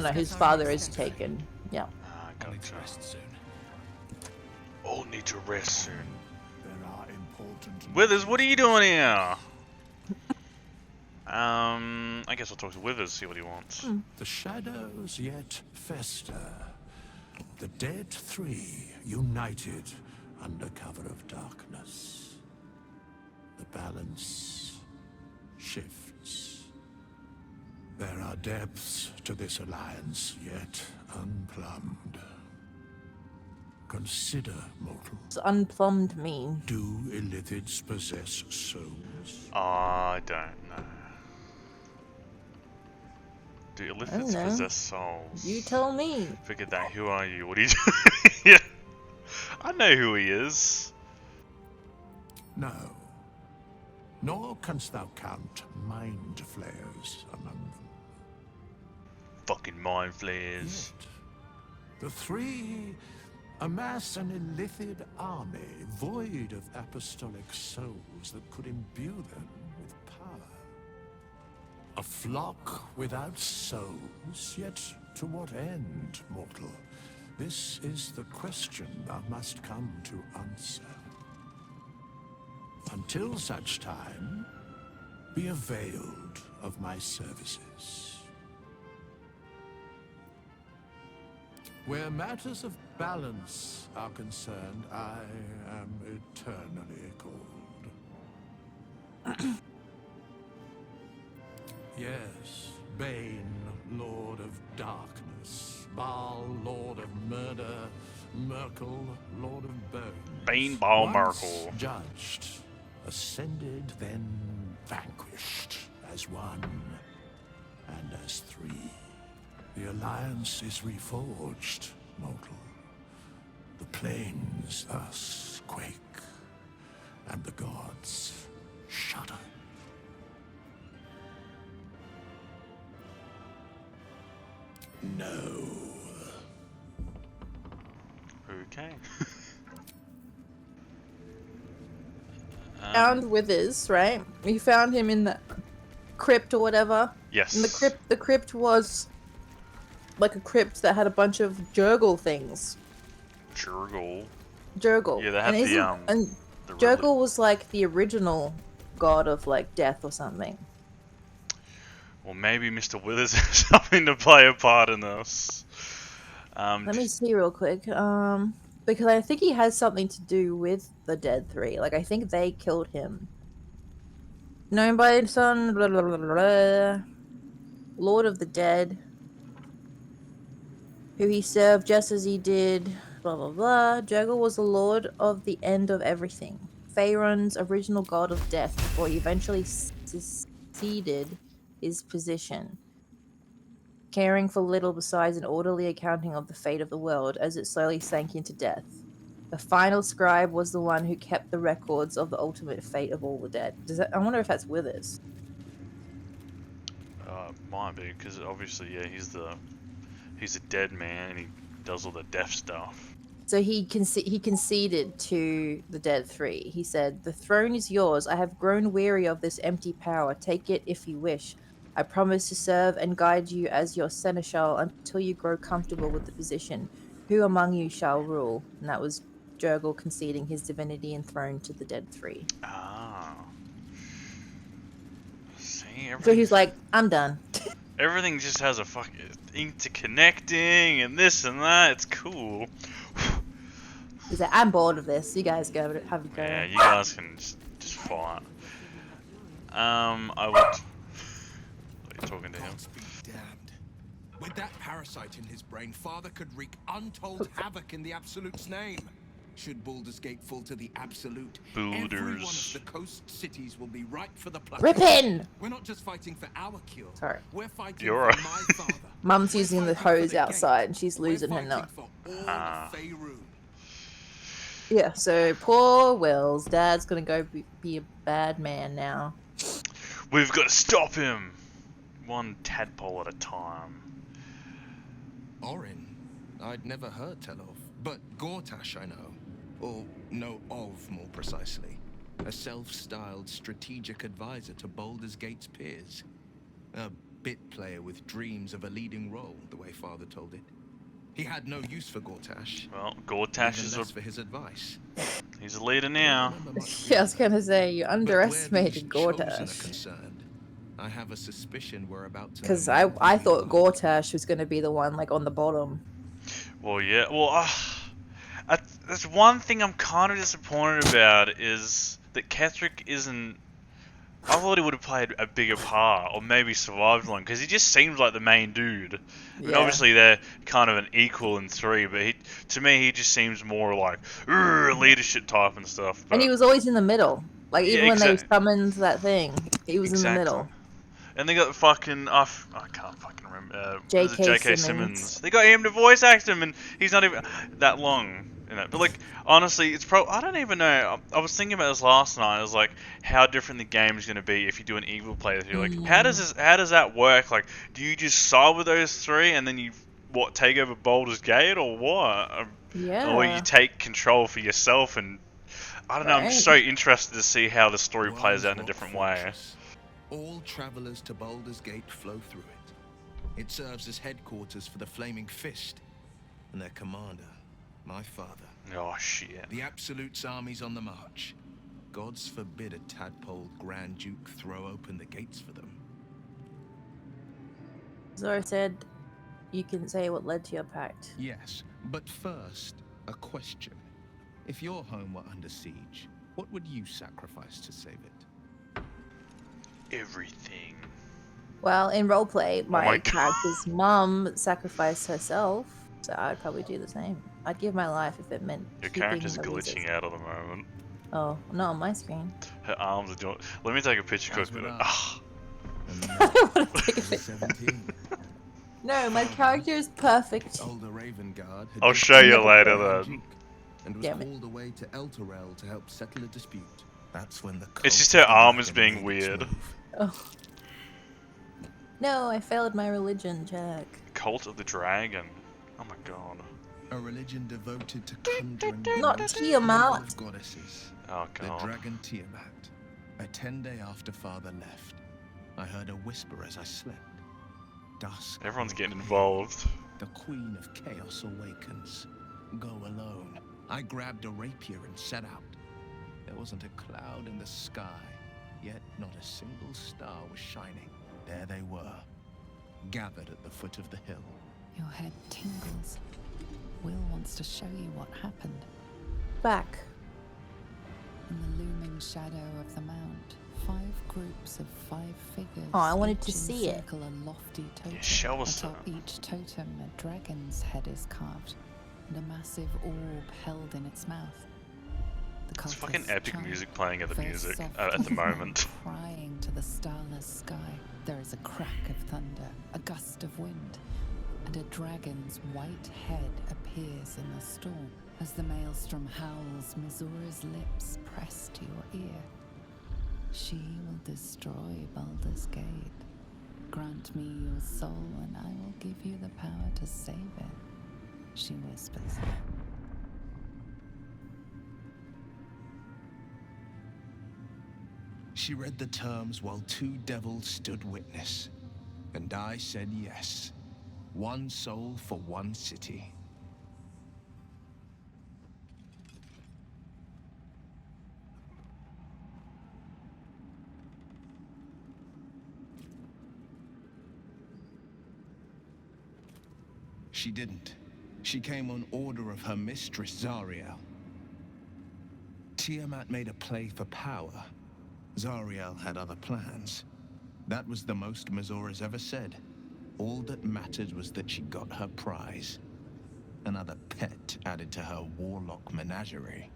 no, his father is taken. Yeah. Ah, gotcha. All need to rest soon. Withers, what are you doing here? I guess I'll talk to Withers, see what he wants. The shadows yet fester. The dead three united under cover of darkness. The balance shifts. There are depths to this alliance yet unplumbed. Consider, mortal. What's unplumbed mean? Do illithids possess souls? I don't know. Do illithids possess souls? You tell me. Figured that. Who are you? What are you doing? Yeah. I know who he is. No. Nor canst thou count mind flayers among them. Fucking mind flayers. Yet, the three amass an illithid army void of apostolic souls that could imbue them with power. A flock without souls, yet to what end, mortal? This is the question thou must come to answer. Until such time, be availed of my services. Where matters of balance are concerned, I am eternally cold. Yes, Bane, Lord of Darkness, Baal, Lord of Murder, Merkel, Lord of Bones. Bane, Baal, Once Merkel. judged, ascended, then vanquished as one and as three. The alliance is reforged, mortal. The plains thus quake, and the gods shudder. No. Okay. Found Withers, right? You found him in the crypt or whatever. Yes. And the crypt was like a crypt that had a bunch of Jurgle things. Jurgle. Jurgle. Yeah, they had and the Jurgle was like the original god of like death or something. Well, maybe Mr. Withers has something to play a part in this. Let me see real quick. Because I think he has something to do with the Dead Three. Like, I think they killed him. Known by his son, blah, blah, blah, blah, Lord of the Dead, who he served just as he did, blah, blah, blah. Jurgle was the lord of the end of everything. Faerun's original god of death before he eventually ceded his position, caring for little besides an orderly accounting of the fate of the world as it slowly sank into death. The final scribe was the one who kept the records of the ultimate fate of all the dead. I wonder if that's Withers. Might be, because obviously, yeah, he's a dead man and he does all the death stuff. So he conceded to the Dead Three. He said, "The throne is yours. I have grown weary of this empty power. Take it if you wish. I promise to serve and guide you as your seneschal until you grow comfortable with the position. Who among you shall rule?" And that was Jurgle conceding his divinity and throne to the Dead Three. Ah. See, So he's like, "I'm done." everything just has a fucking interconnecting and this and that. It's cool. He's like, "I'm bored of this. You guys go have a go." Yeah, you guys can just fight. I would. Are you talking to him? Gods be damned. With that parasite in his brain, Father could wreak untold havoc in the Absolute's name. Should Baldur's Gate fall to the Absolute, every one of Boulders. the coast cities will be ripe for the plucking. Rippin'! We're not just fighting for our cure. Sorry. We're fighting You're for right. my father. Mum's We're using the fighting for hose gate. outside and she's We're losing her fighting nut. for all Ah. of Faerun. Yeah, so poor Will's dad's gonna go be a bad man now. We've got to stop him. One tadpole at a time. Orin, I'd never heard tell of, but Gortash I know, or know of more precisely. A self-styled strategic advisor to Baldur's Gate's peers. A bit player with dreams of a leading role, the way Father told it. He had no use for Gortash. Well, Gortash Even is less for his advice. he's a leader I don't now. remember much Yeah, I was beyond gonna that. say you But where underestimated these chosen are Gortash. concerned, I have a suspicion we're about to Because know I more I than we thought know. Gortash was gonna be the one like on the bottom. Well, yeah. Well, that's one thing I'm kind of disappointed about is that Kethric isn't. I thought he would have played a bigger part, or maybe survived long, because he just seems like the main dude. I mean, Yeah. obviously they're kind of an equal in 3, but to me, he just seems more like leadership type and stuff. But And he was always in the middle. Like yeah, even when they summoned that thing, he was in the exactly. middle. And they got the fucking I can't fucking remember. What is it? J.K. J.K. Simmons. They got him to voice act him, and he's not even that long in it. But like, honestly, it's I don't even know. I was thinking about this last night. I was like, how different the game is going to be if you do an evil playthrough. Like, how does that work? Like, do you just side with those 3 and then you take over Baldur's Gate or what? Yeah. Or you take control for yourself and I don't know. I'm just so interested to see how the story plays out in a different way. All travelers to Baldur's Gate flow through it. It serves as headquarters for the Flaming Fist and their commander, my father. Oh shit. The Absolute's armies on the march. Gods forbid a tadpole Grand Duke throw open the gates for them. Zora said, "You can say what led to your pact." Yes, but first, a question. If your home were under siege, what would you sacrifice to save it? Everything. Well, in roleplay, my my God. character's mum sacrificed herself, so I'd probably do the same. I'd give my life if it meant Your keeping character's the glitching wizards. out at the moment. Oh, not on my screen. Her arms are doing. Let me take a picture As quick. would I. Ah, I don't want to take a As a picture. 17. No, my character is perfect. Older Raven Guard had I'll just show you killed later the Grand then. Duke and was Damn it. called away to Elturel to help settle a dispute. That's when the It's just cult her of the arm is dragon being made its weird. move. Oh. No, I failed my religion check. Cult of the Dragon. Oh my god. A religion devoted to conjuring Not demons Tiamat. of goddesses. Oh The god. dragon Tiamat. A 10-day after Father left, I heard a whisper as I slept. Dusk. Everyone's getting involved. The Queen of Chaos awakens. Go alone. I grabbed a rapier and set out. There wasn't a cloud in the sky, yet not a single star was shining. There they were, gathered at the foot of the hill. Your head tingles. Will wants to show you what happened. Back. In the looming shadow of the mount, 5 groups of 5 figures. Oh, I wanted to each see it. encircle a lofty totem. Yeah, show us Atop that. each totem, a dragon's head is carved, and a massive orb held in its mouth. The It's fucking cultists epic chant, music playing at the very music soft at the moment. crying to the starless sky. There is a crack of thunder, a gust of wind, and a dragon's white head appears in the storm. As the maelstrom howls, Mizura's lips press to your ear. She will destroy Baldur's Gate. Grant me your soul, and I will give you the power to save it, she whispers. She read the terms while 2 devils stood witness, and I said yes. 1 soul for 1 city. She didn't. She came on order of her mistress, Zariel. Tiamat made a play for power. Zariel had other plans. That was the most Mizura's ever said. All that mattered was that she got her prize. Another pet added to her warlock menagerie.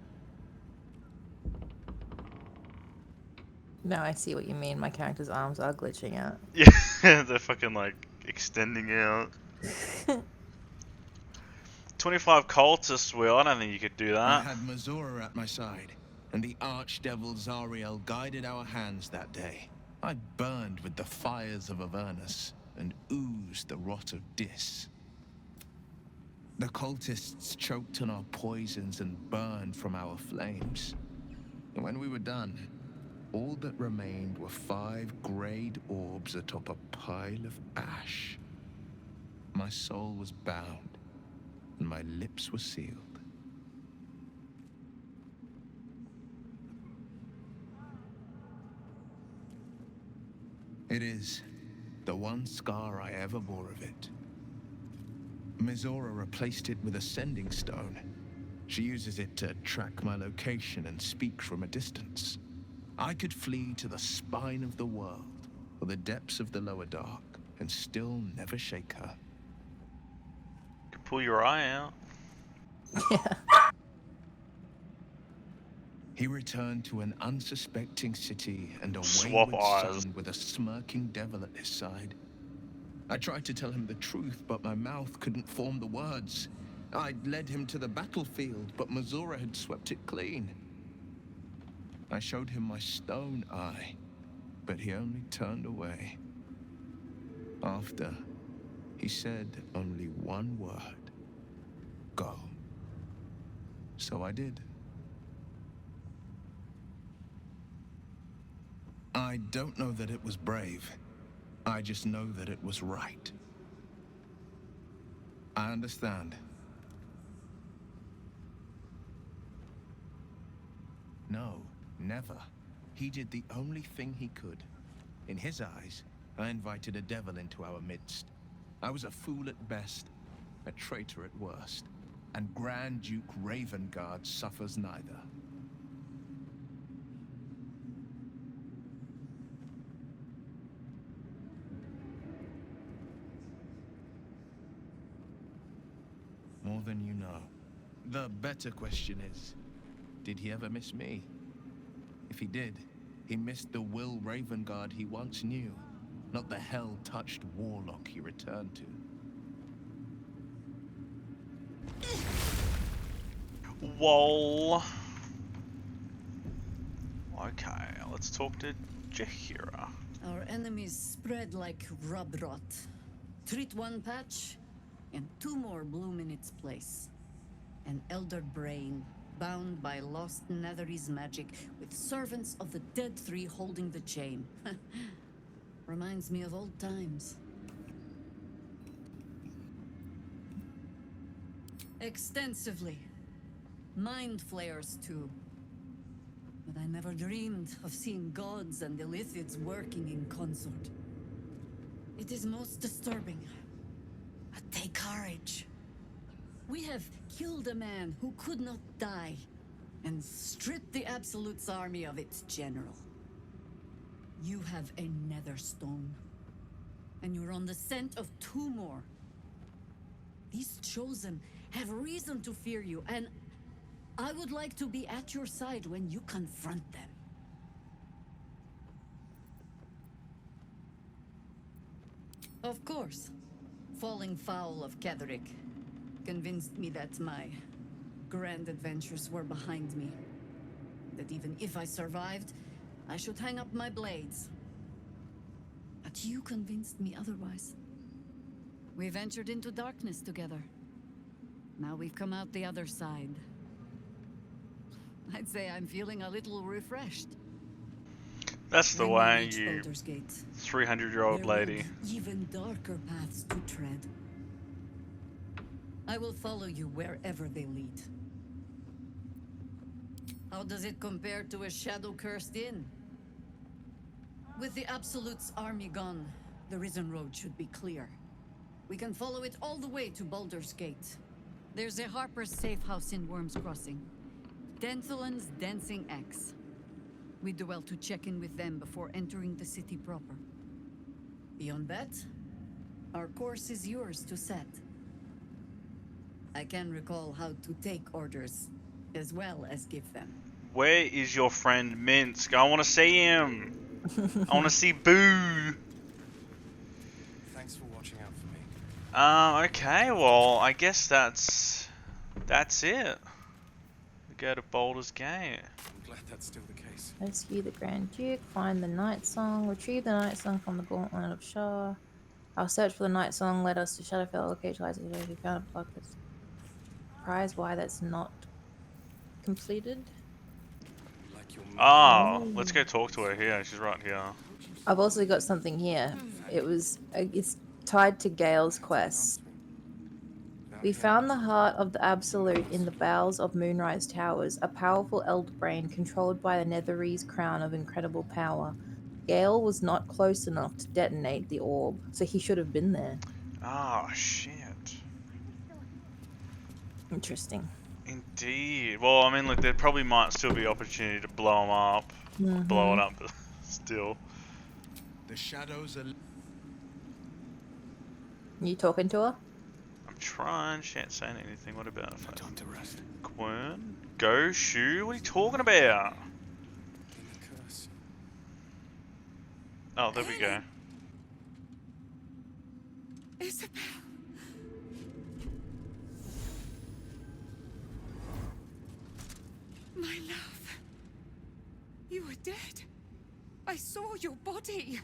Now I see what you mean. My character's arms are glitching out. Yeah, they're fucking like extending out. 25 cultists, Will. I don't think you could do I that. had Mizura at my side, and the archdevil Zariel guided our hands that day. I burned with the fires of Avernus and oozed the rot of Dis. The cultists choked on our poisons and burned from our flames. And when we were done, all that remained were 5 greyed orbs atop a pile of ash. My soul was bound, and my lips were sealed. It is the one scar I ever bore of it. Mizora replaced it with a sending stone. She uses it to track my location and speak from a distance. I could flee to the spine of the world, or the depths of the lower dark, and still never shake her. You can pull your eye out. He returned to an unsuspecting city and a Swap wayward eyes. son with a smirking devil at his side. I tried to tell him the truth, but my mouth couldn't form the words. I'd led him to the battlefield, but Mizora had swept it clean. I showed him my stone eye, but he only turned away. After, he said only one word: go. So I did. I don't know that it was brave. I just know that it was right. I understand. No, never. He did the only thing he could. In his eyes, I invited a devil into our midst. I was a fool at best, a traitor at worst, and Grand Duke Ravengard suffers neither. More than you know. The better question is, did he ever miss me? If he did, he missed the Will Ravengard he once knew, not the hell-touched warlock he returned to. Whoa. Okay, let's talk to Jahira. Our enemies spread like rub rot. Treat one patch, and 2 more bloom in its place. An elder brain, bound by lost Netherese magic, with servants of the dead 3 holding the chain. Reminds me of old times. Extensively. Mind flayers, too. But I never dreamed of seeing gods and Illithids working in consort. It is most disturbing. But take courage. We have killed a man who could not die, and stripped the Absolute's army of its general. You have a nether stone, and you're on the scent of 2 more. These chosen have reason to fear you, and I would like to be at your side when you confront them. Of course, falling foul of Kethric convinced me that my grand adventures were behind me. That even if I survived, I should hang up my blades. But you convinced me otherwise. We ventured into darkness together. Now we've come out the other side. I'd say I'm feeling a little refreshed. That's the When we way, reach you Baldur's Gate, 300-year-old there will lady. be even darker paths to tread. I will follow you wherever they lead. How does it compare to a shadow-cursed inn? With the Absolute's army gone, the Risen Road should be clear. We can follow it all the way to Baldur's Gate. There's a Harper's safe house in Worm's Crossing. Denthalen's Dancing Axe. We do well to check in with them before entering the city proper. Beyond that, our course is yours to set. I can recall how to take orders, as well as give them. Where is your friend Minsk? I want to see him. I want to see Boo. Thanks for watching out for me. Okay, well, I guess that's it. We go to Baldur's Gate. I'm glad that's still the case. Rescue the Grand Duke, find the Night Song, retrieve the Night Song from the Gauntlet of Shah. Our search for the Night Song led us to Shadowfell, locate Liza, we found a plug that's surprised why that's not completed. Like your Oh, let's go talk to her here. She's right here. I've also got something here. It's tied to Gale's quest. We found the heart of the Absolute in the bowels of Moonrise Towers, a powerful elder brain controlled by a Netherese crown of incredible power. Gale was not close enough to detonate the orb, so he should have been there. Oh, shit. Interesting. Indeed. Well, I mean, look, there probably might still be opportunity to blow them up. Blow it up, but still. The shadows are. You talking to her? I'm trying. She ain't saying anything. What about if I... Time to rest. Gwurn? Go, Shu? What are you talking about? the curse. Oh, there we go. Isabel. My love. You were dead. I saw your body.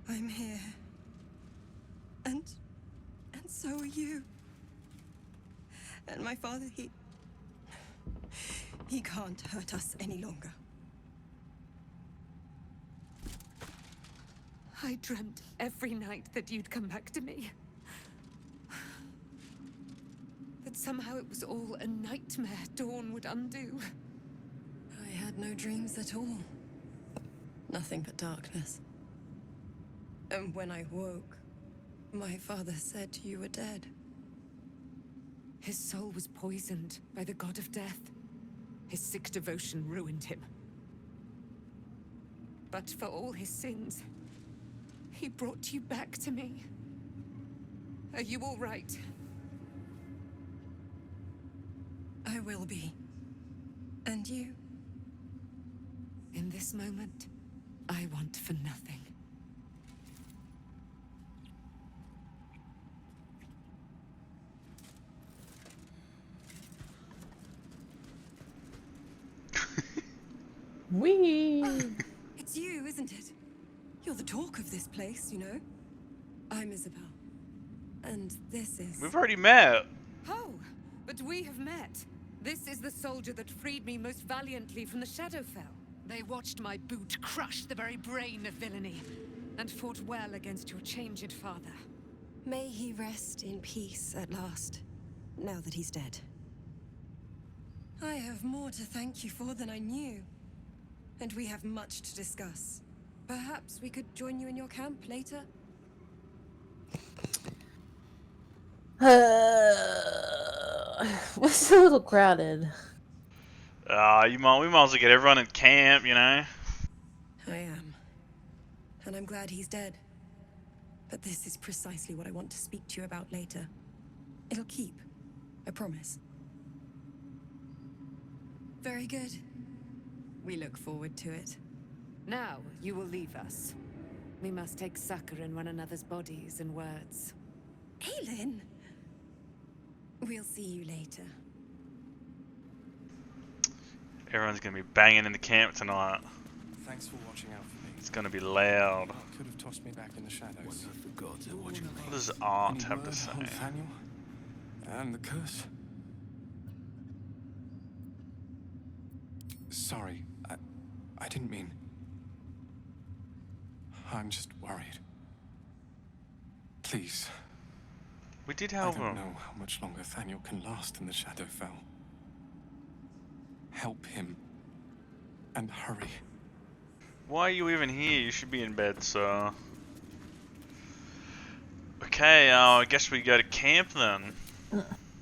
I'm here. And so are you. And my father, he can't hurt us any longer. I dreamt every night that you'd come back to me. That somehow it was all a nightmare Dawn would undo. I had no dreams at all. Nothing but darkness. And when I woke, my father said you were dead. His soul was poisoned by the god of death. His sick devotion ruined him. But for all his sins, he brought you back to me. Are you all right? I will be. And you? In this moment, I want for nothing. Whee! It's you, isn't it? You're the talk of this place, you know? I'm Isabel. And this is... We've already met. Oh, but we have met. This is the soldier that freed me most valiantly from the Shadowfell. They watched my boot crush the very brain of villainy, and fought well against your changed father. May he rest in peace at last, now that he's dead. I have more to thank you for than I knew. And we have much to discuss. Perhaps we could join you in your camp later? It's a little crowded. We might as well get everyone in camp, you know? I am. And I'm glad he's dead. But this is precisely what I want to speak to you about later. It'll keep. I promise. Very good. We look forward to it. Now, you will leave us. We must take succor in one another's bodies and words. Aelin! We'll see you later. Everyone's gonna be banging in the camp tonight. Thanks for watching out for me. It's gonna be loud. Could have tossed me back in the shadows. The gods are watching me. What does art Any have to word say? on Nathaniel? And the curse? Sorry, I didn't mean... I'm just worried. Please. We did I help don't him. know how much longer Nathaniel can last in the Shadowfell. Help him. And hurry. Why are you even here? You should be in bed, sir. Okay, I guess we go to camp then.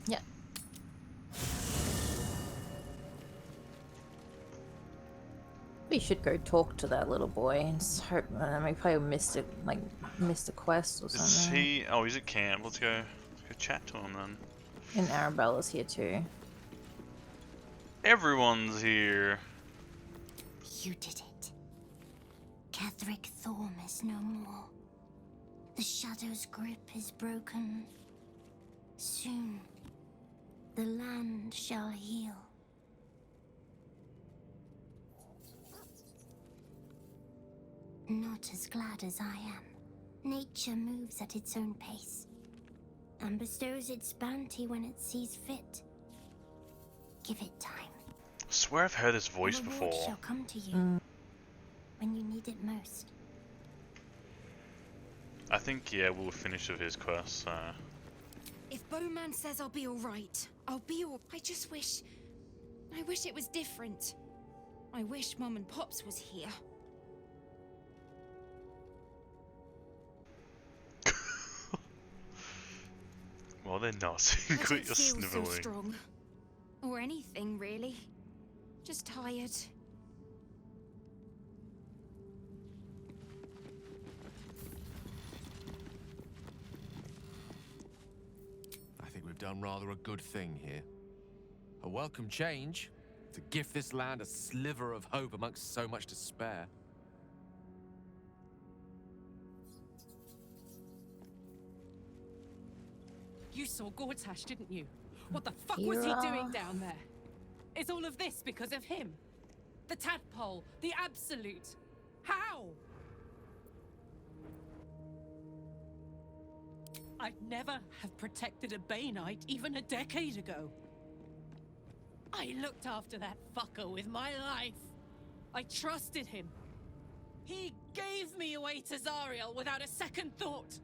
Yeah. We should go talk to that little boy and hope. We probably missed it, like missed a quest or Is something. he? Oh, he's at camp. Let's go chat to him then. And Arabella's here too. Everyone's here. You did it. Kethric Thorm is no more. The Shadow's grip is broken. Soon, the land shall heal. Not as glad as I am. Nature moves at its own pace, and bestows its bounty when it sees fit. Give it time. I swear I've heard this voice The reward before. shall come to you when you need it most. I think, yeah, we'll finish with his quest, so... If Bowman says I'll be alright, I'll be all. I wish it was different. I wish Mom and Pops was here. Well, they're not. I Quit don't your feel so snivelling. strong. Or anything, really. Just tired. I think we've done rather a good thing here. A welcome change to give this land a sliver of hope amongst so much despair. You saw Gortash, didn't you? What the fuck was he Kira. doing down there? Is all of this because of him? The tadpole, the absolute. How? I'd never have protected a Bay Knight even a decade ago. I looked after that fucker with my life. I trusted him. He gave me away to Zariel without a second thought.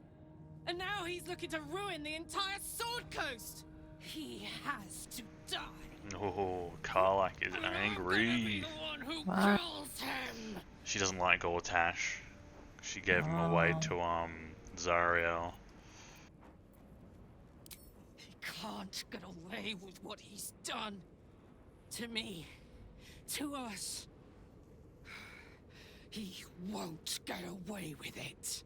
And now he's looking to ruin the entire Sword Coast. He has to die. Oh, Karlak is And I'm angry. gonna be the one who Wow. kills him. She doesn't like Gortash. She gave him away to, Zariel. He can't get away with what he's done. To me. To us. He won't get away with it.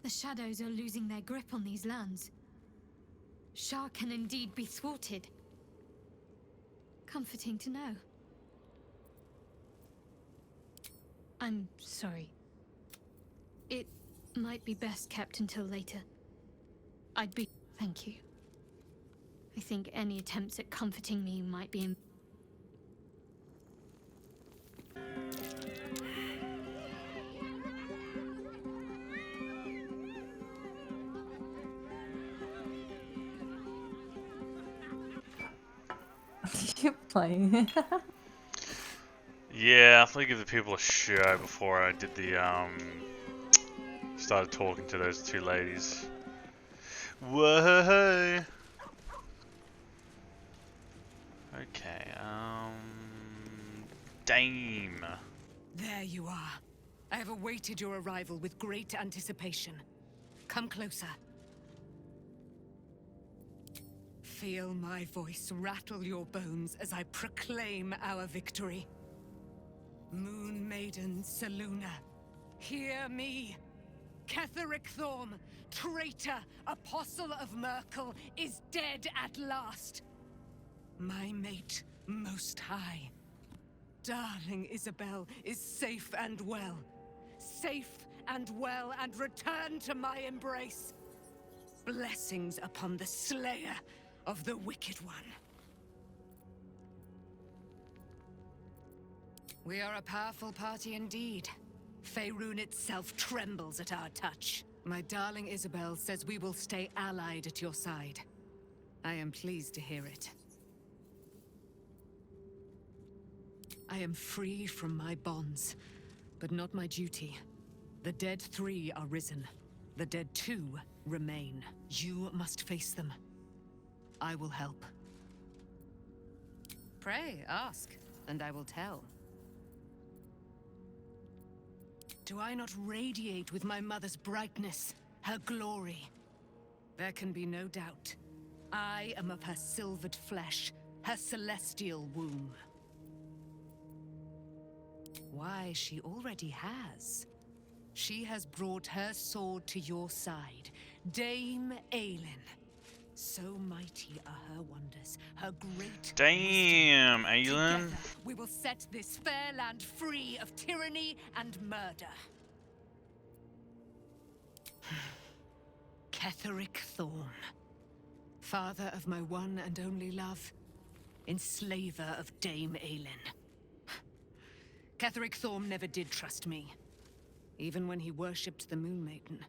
The shadows are losing their grip on these lands. Shah can indeed be thwarted. Comforting to know. I'm sorry. It might be best kept until later. Thank you. I think any attempts at comforting me might be in... You're playing. Yeah, I thought I'd give the people a show before I did the, started talking to those two ladies. Whoa! Okay, Dame. There you are. I have awaited your arrival with great anticipation. Come closer. Feel my voice rattle your bones as I proclaim our victory. Moon Maiden Selûne, hear me. Kethric Thorm, traitor, apostle of Merkel, is dead at last. My mate, Most High. Darling Isabel is safe and well. Safe and well, and return to my embrace. Blessings upon the slayer of the Wicked One. We are a powerful party indeed. Faerun itself trembles at our touch. My darling Isabel says we will stay allied at your side. I am pleased to hear it. I am free from my bonds, but not my duty. The dead 3 are risen. The dead 2 remain. You must face them. I will help. Pray, ask, and I will tell. Do I not radiate with my mother's brightness, her glory? There can be no doubt. I am of her silvered flesh, her celestial womb. Why, she already has. She has brought her sword to your side, Dame Aelin. So mighty are her wonders, her great Damn, wisdom. Aelin. Together, we will set this fair land free of tyranny and murder. Kethric Thorm, father of my one and only love, enslaver of Dame Aelin. Kethric Thorm never did trust me. even when he worshipped the Moon Maiden.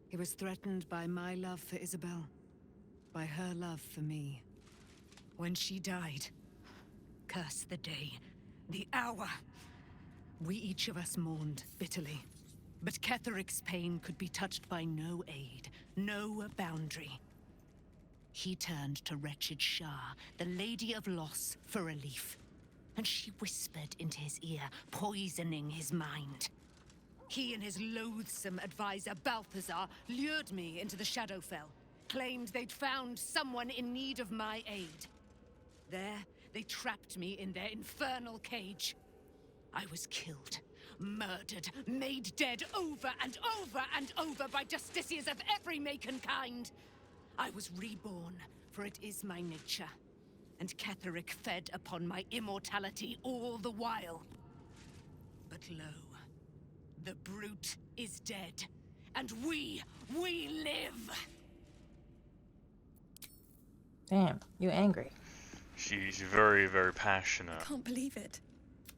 He was threatened by my love for Isabel, by her love for me. When she died, curse the day, the hour, we each of us mourned bitterly. But Ketheric's pain could be touched by no aid, no boundary. He turned to wretched Shah, the Lady of Loss, for relief. And she whispered into his ear, poisoning his mind. He and his loathsome advisor, Balthazar, lured me into the Shadowfell, claimed they'd found someone in need of my aid. There, they trapped me in their infernal cage. I was killed, murdered, made dead over and over and over by justiciars of every make and kind. I was reborn, for it is my nature. And Ketheric fed upon my immortality all the while. But lo, the brute is dead, and we live! Damn, you angry. She's very, very passionate. I can't believe it.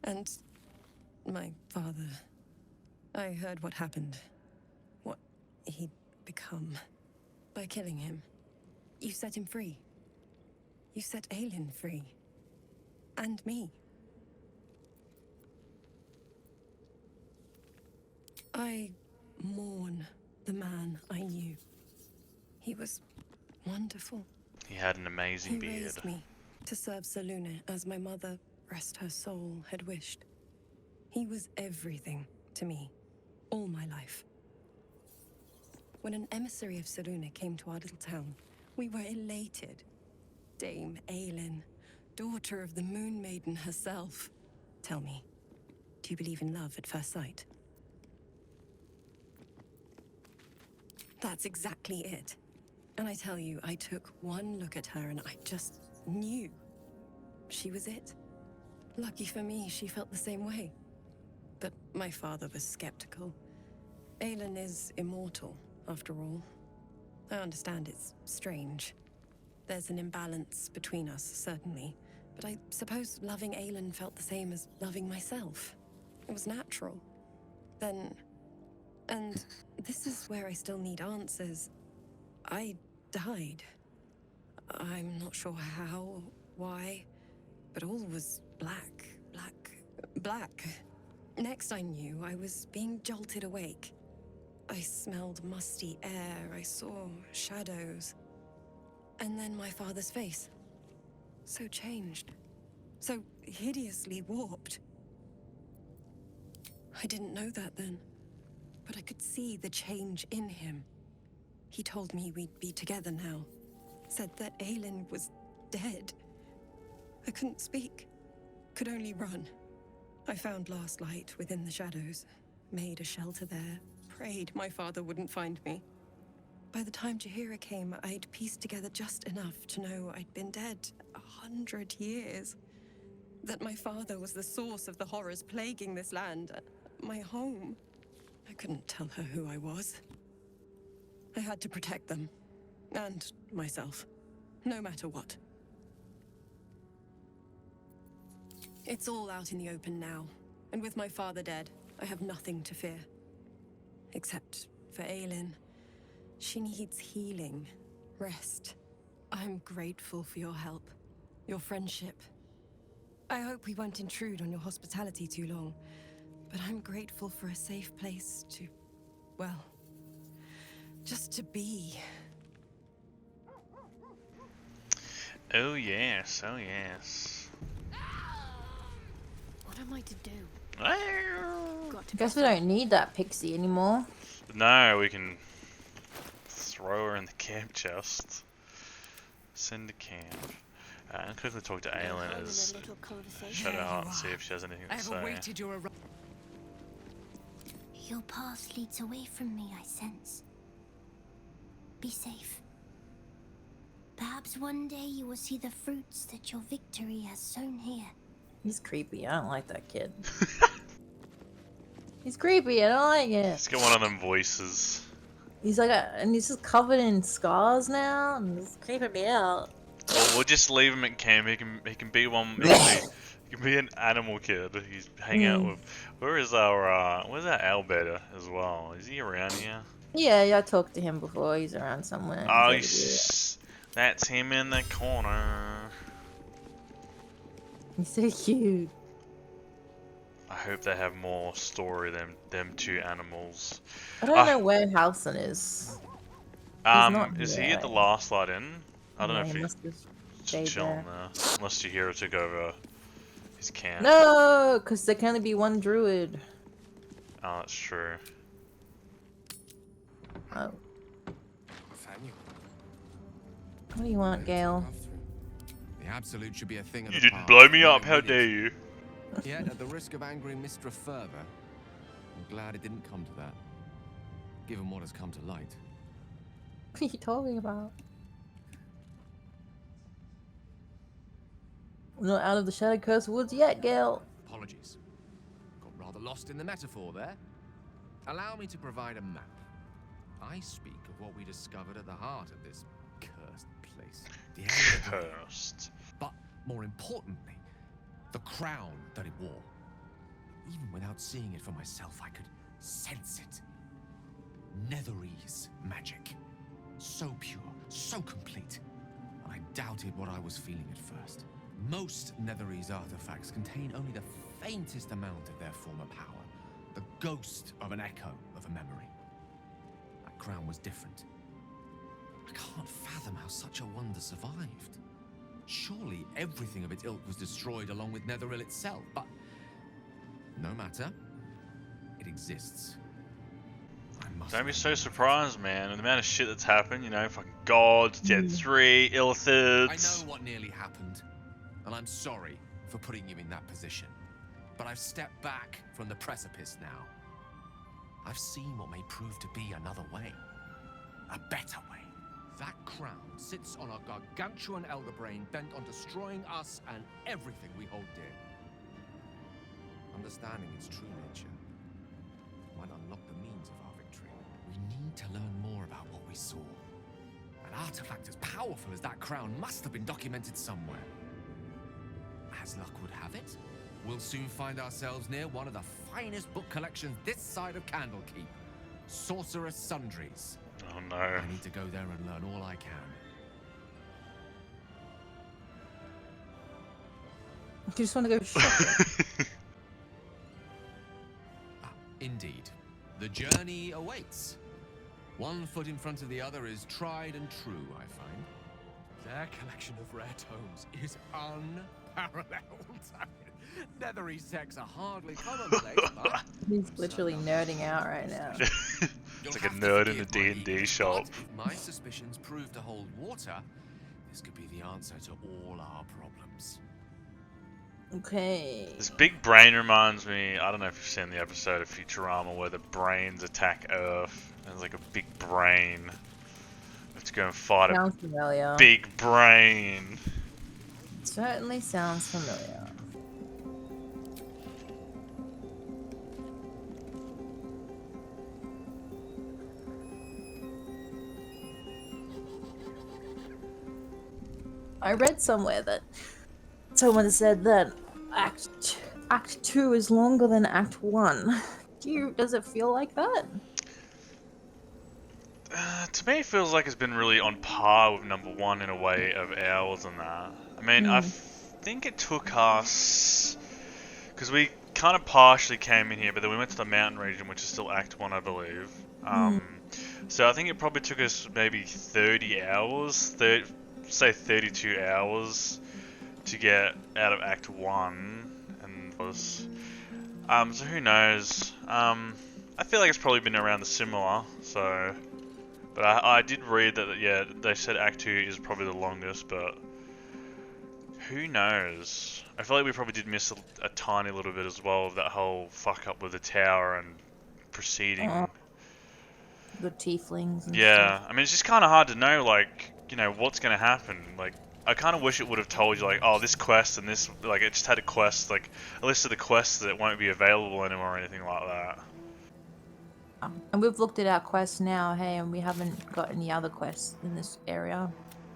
And my father... I heard what happened. What he'd become. By killing him. You set him free. You set Aelin free. And me. I mourn the man I knew. He was wonderful. He had an amazing He beard. raised me to serve Selûne as my mother, rest her soul, had wished. He was everything to me, all my life. When an emissary of Selûne came to our little town, we were elated. Dame Aelin, daughter of the Moon Maiden herself. Tell me, do you believe in love at first sight? That's exactly it. And I tell you, I took one look at her and I just knew. She was it. Lucky for me, she felt the same way. But my father was skeptical. Aelin is immortal, after all. I understand it's strange. There's an imbalance between us, certainly. But I suppose loving Aelin felt the same as loving myself. It was natural. Then... And this is where I still need answers. I died. I'm not sure how, why, but all was black. Next I knew, I was being jolted awake. I smelled musty air, I saw shadows. And then my father's face. So changed. So hideously warped. I didn't know that then, but I could see the change in him. He told me we'd be together now. Said that Aelin was dead. I couldn't speak. Could only run. I found last light within the shadows. Made a shelter there. Prayed my father wouldn't find me. By the time Jaheira came, I'd pieced together just enough to know I'd been dead 100 years. That my father was the source of the horrors plaguing this land. My home. I couldn't tell her who I was. I had to protect them. And myself. No matter what. It's all out in the open now. And with my father dead, I have nothing to fear. Except for Aelin. She needs healing. Rest. I'm grateful for your help. Your friendship. I hope we won't intrude on your hospitality too long. But I'm grateful for a safe place to... well... just to be. Oh yes, oh yes. What am I to do? I guess we don't need that pixie anymore. No, we can throw her in the camp chest. Send to camp. And quickly talk to Aelin as Shadowheart and see if she has anything to say. Awaited your arrival. Your path leads away from me, I sense. Be safe. Perhaps one day you will see the fruits that your victory has sown here. He's creepy. I don't like that kid. He's creepy. I don't like it. He's got one of them voices. He's like, and he's just covered in scars now, and it's creeping me out. Well, we'll just leave him at camp. He can be one. He can You can be an animal kid. He's hang out with. Where's our Albeda as well? Is he around here? Yeah, I talked to him before. He's around somewhere. Oh, that's him in the corner. He's so cute. I hope they have more story than them two animals. I don't know where Halson is. Is he at the last light in? I don't know if he he's must have just stayed chilling there. there. Unless Chihiro took over his camp. No, because there can only be one druid. Oh, that's true. Oh. Nathaniel. What do you want, Gale? The absolute should be a thing of You the didn't past. blow me up, Why how would it? dare you? Yet, at the risk of angering Mistra further, I'm glad it didn't come to that. Given what has come to light. What are you talking about? We're not out of the Shadow Curse woods yet, Gale. Apologies. Got rather lost in the metaphor there. Allow me to provide a map. I speak of what we discovered at the heart of this cursed place. The Elder Brain. Cursed. But more importantly, the crown that it wore. Even without seeing it for myself, I could sense it. Netherese magic. So pure, so complete. And I doubted what I was feeling at first. Most Netherese artifacts contain only the faintest amount of their former power. The ghost of an echo of a memory. That crown was different. I can't fathom how such a wonder survived. Surely everything of its ilk was destroyed along with Netheril itself, but no matter. It exists. Don't be so surprised, man. And the amount of shit that's happened, you know, fucking gods, Gen 3, Illithids. I know what nearly happened, and I'm sorry for putting you in that position. But I've stepped back from the precipice now. I've seen what may prove to be another way. A better way. That crown sits on a gargantuan elder brain bent on destroying us and everything we hold dear. Understanding its true nature might unlock the means of our victory. We need to learn more about what we saw. An artifact as powerful as that crown must have been documented somewhere. As luck would have it, we'll soon find ourselves near one of the finest book collections this side of Candlekeep. Sorcerous Sundries. Oh no. I need to go there and learn all I can. You just want to go shopping. Indeed. The journey awaits. One foot in front of the other is tried and true, I find. Their collection of rare tomes is unparalleled. Netherese texts are hardly commonplace, but... He's literally nerding out right now. It's like a nerd in a D&D shop. If my suspicions prove to hold water, this could be the answer to all our problems. Okay. This big brain reminds me, I don't know if you've seen the episode of Futurama where the brains attack Earth. There's like a big brain. We have to go and fight Sounds familiar. big brain. It certainly sounds familiar. I read somewhere that someone said that Act 2 is longer than Act 1. Does it feel like that? To me, it feels like it's been really on par with number 1 in a way of hours and that. I mean, I think it took us... Because we kind of partially came in here, but then we went to the mountain region, which is still Act 1, I believe. So I think it probably took us maybe 30 hours, say 32 hours to get out of Act 1. And was... so who knows? I feel like it's probably been around the similar, so... But I did read that, yeah, they said Act 2 is probably the longest, but who knows? I feel like we probably did miss a tiny little bit as well of that whole fuck up with the tower and proceeding. The tieflings and yeah, stuff. I mean, it's just kind of hard to know, like, you know, what's going to happen. Like, I kind of wish it would have told you, like, oh, this quest and this, like, it just had a quest, like, a list of the quests that won't be available anymore or anything like that. And we've looked at our quests now, hey, and we haven't got any other quests in this area.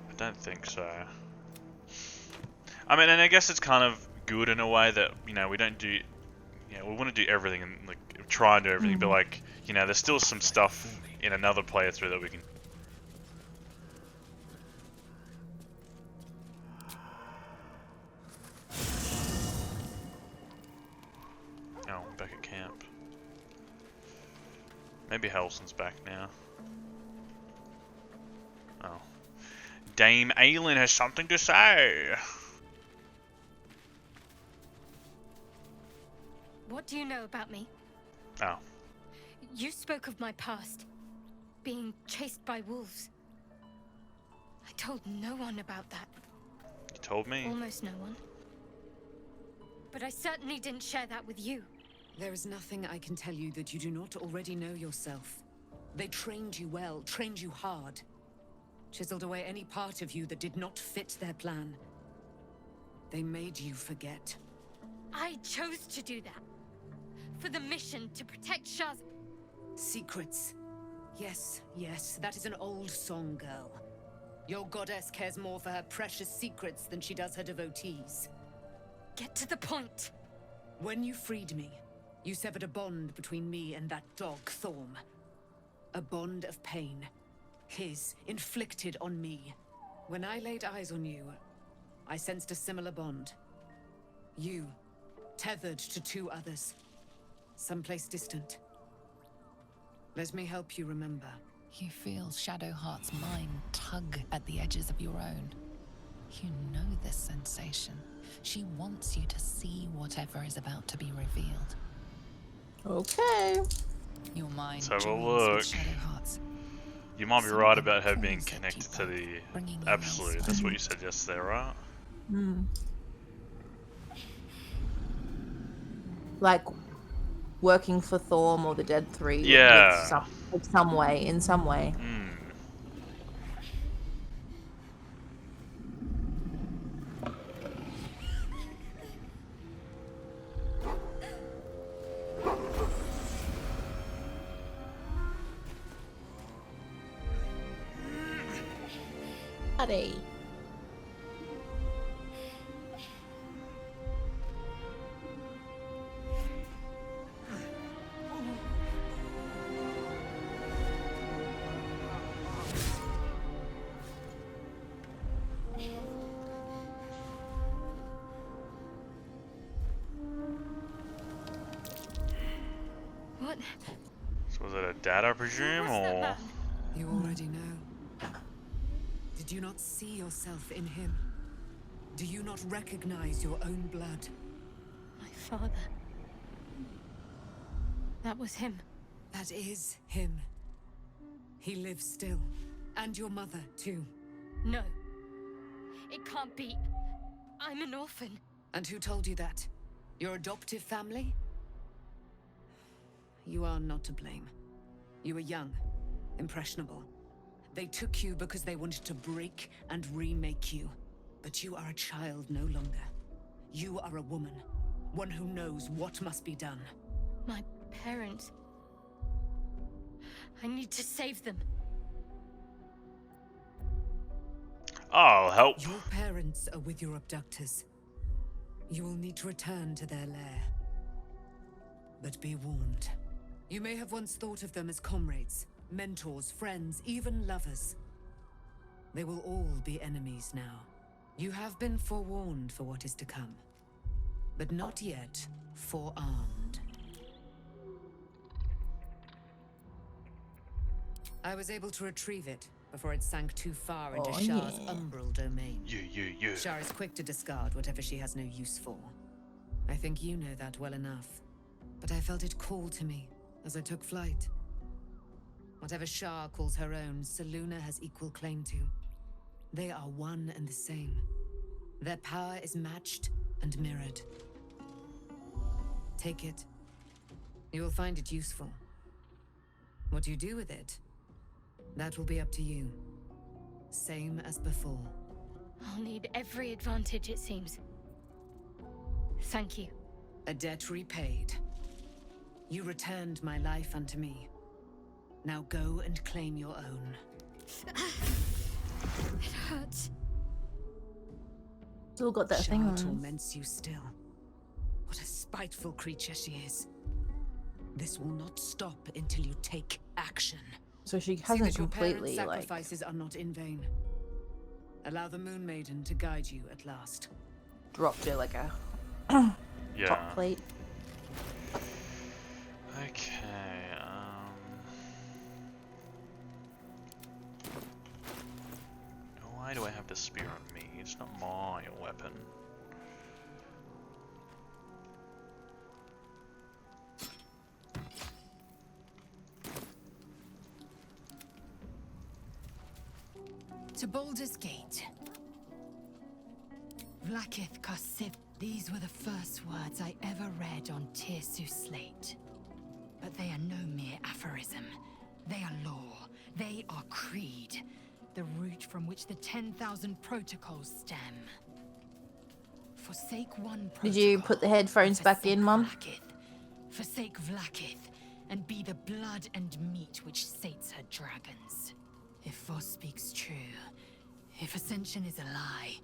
I don't think so. I mean, and I guess it's kind of good in a way that, you know, we don't do. Yeah, we want to do everything and like try and do everything, but like, you know, there's still some stuff in another playthrough that we can. Oh, back at camp. Maybe Halsin's back now. Oh. Dame Aelin has something to say. What do you know about me? Oh. You spoke of my past, being chased by wolves. I told no one about that. You told me. Almost no one. But I certainly didn't share that with you. There is nothing I can tell you that you do not already know yourself. They trained you well, trained you hard. Chiseled away any part of you that did not fit their plan. They made you forget. I chose to do that. For the mission to protect Shaz. Secrets. Yes, yes, that is an old song, girl. Your goddess cares more for her precious secrets than she does her devotees. Get to the point. When you freed me, you severed a bond between me and that dog, Thorm. A bond of pain. His, inflicted on me. When I laid eyes on you, I sensed a similar bond. You, tethered to two others. Someplace distant. Let me help you remember. You feel Shadowheart's mind tug at the edges of your own. You know this sensation. She wants you to see whatever is about to be revealed. Okay. Your mind Let's have a joins look. with Shadowheart's. You might be right about her Something being pulls at connected you to both, the bringing you Absolute. That's elsewhere. what you said yesterday, right? Like working for Thorm or the Dead Three. Yeah. In some way. Buddy. What? So was it a dad, I presume, What's that or? man? You already know. Did you not see yourself in him? Do you not recognize your own blood? My father. That was him. That is him. He lives still. And your mother, too. No. It can't be. I'm an orphan. And who told you that? Your adoptive family? You are not to blame. You were young, impressionable. They took you because they wanted to break and remake you. But you are a child no longer. You are a woman. One who knows what must be done. My parents. I need to save them. I'll help. Your parents are with your abductors. You will need to return to their lair. But be warned. You may have once thought of them as comrades, mentors, friends, even lovers. They will all be enemies now. You have been forewarned for what is to come, but not yet forearmed. I was able to retrieve it before it sank too far into Shah's umbral domain. Yeah. Shah is quick to discard whatever she has no use for. I think you know that well enough. But I felt it call to me as I took flight. Whatever Shah calls her own, Selûne has equal claim to. They are one and the same. Their power is matched and mirrored. Take it. You will find it useful. What you do with it, that will be up to you. Same as before. I'll need every advantage, it seems. Thank you. A debt repaid. You returned my life unto me. Now go and claim your own. It hurts. Still got that Shah thing on. torments you still. What a spiteful creature she is. This will not stop until you take action. So she See hasn't that your completely parents' like sacrifices are not in vain. Allow the Moon Maiden to guide you at last. dropped it like a Yeah. hot plate. Okay. Why do I have the spear on me? It's not my weapon. To Baldur's Gate. Vlakith Kasiv. These were the first words I ever read on Tirsu's slate. But they are no mere aphorism. They are law. They are creed. The root from which the 10,000 protocols stem. Forsake one protocol. Did you put the headphones back in, Mum? Forsake Vlakith, and be the blood and meat which sates her dragons. If Voss speaks true, if Ascension is a lie,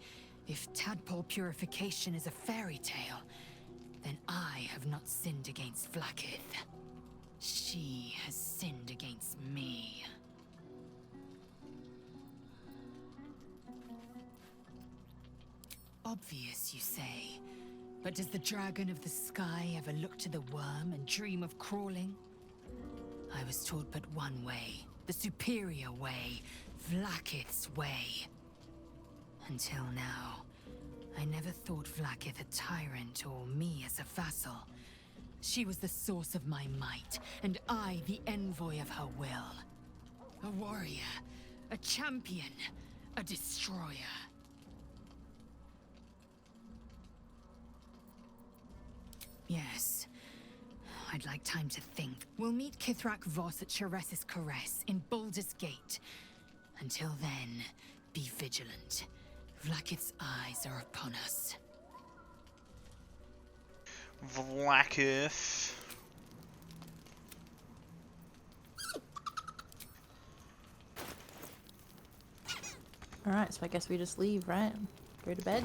if tadpole purification is a fairy tale, then I have not sinned against Vlakith. She has sinned against me. Obvious, you say. But does the dragon of the sky ever look to the worm and dream of crawling? I was taught but one way, the superior way, Vlakith's way. Until now, I never thought Vlakith a tyrant or me as a vassal. She was the source of my might, and I the envoy of her will. A warrior, a champion, a destroyer. Yes. I'd like time to think. We'll meet Kithrak Voss at Chares's Caress in Baldur's Gate. Until then, be vigilant. Vlakith's eyes are upon us. Vlakith. Alright, so I guess we just leave, right? Go to bed?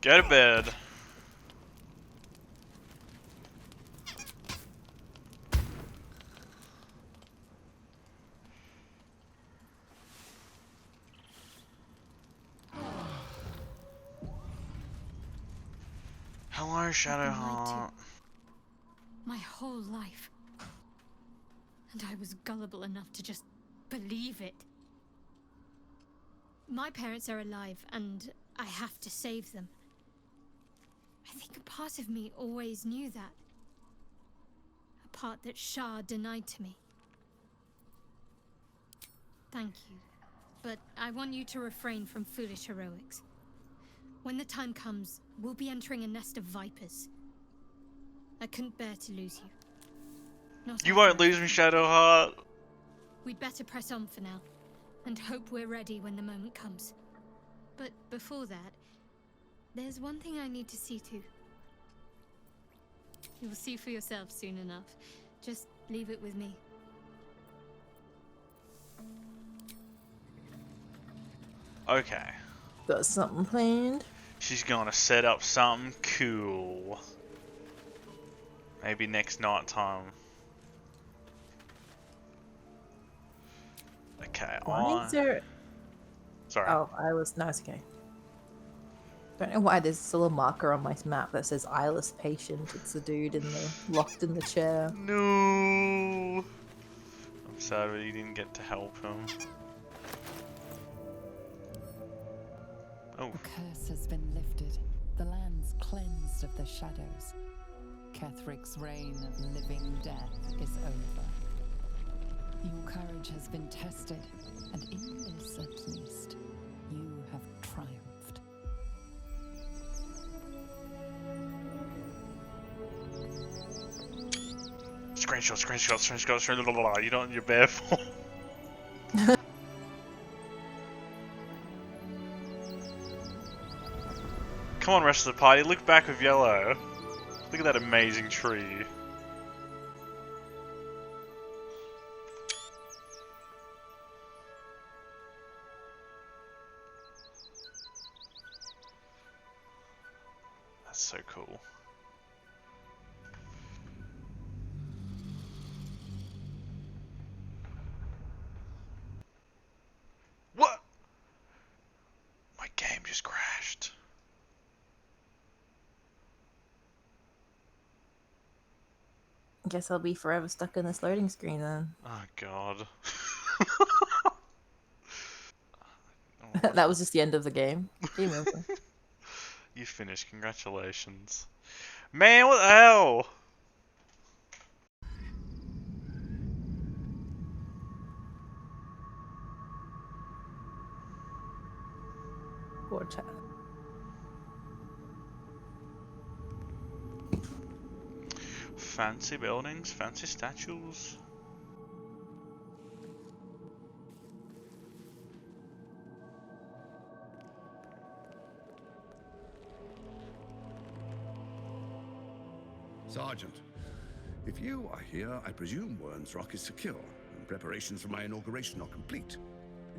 Go to bed. Hello, Shadowheart. My whole life. And I was gullible enough to just believe it. My parents are alive, and I have to save them. I think a part of me always knew that. A part that Shah denied to me. Thank you. But I want you to refrain from foolish heroics. When the time comes, we'll be entering a nest of vipers. I couldn't bear to lose you. Not You after won't lose me, Shadowheart. We'd better press on for now, and hope we're ready when the moment comes. But before that, there's one thing I need to see to. You'll see for yourself soon enough. Just leave it with me. Okay. Got something planned? She's gonna set up something cool. Maybe next night time. Okay, Why is there... Sorry. Oh, no, it's okay. Don't know why there's a little marker on my map that says eyeless patient. It's the dude locked in the chair. No. I'm sorry you didn't get to help him. Oh. The curse has been lifted. The land's cleansed of the shadows. Kethric's reign of living death is over. Your courage has been tested, and in this at least, you have triumphed. Screenshot. You don't. You're barefoot. Come on, rest of the party. Look back with Yellow. Look at that amazing tree. That's so cool. Guess I'll be forever stuck in this loading screen then. Oh god. That was just the end of the game. Game over. You finished. Congratulations. Man, what the hell? Poor child. Fancy buildings, fancy statues. Sergeant, if you are here, I presume Wern's Rock is secure, and preparations for my inauguration are complete.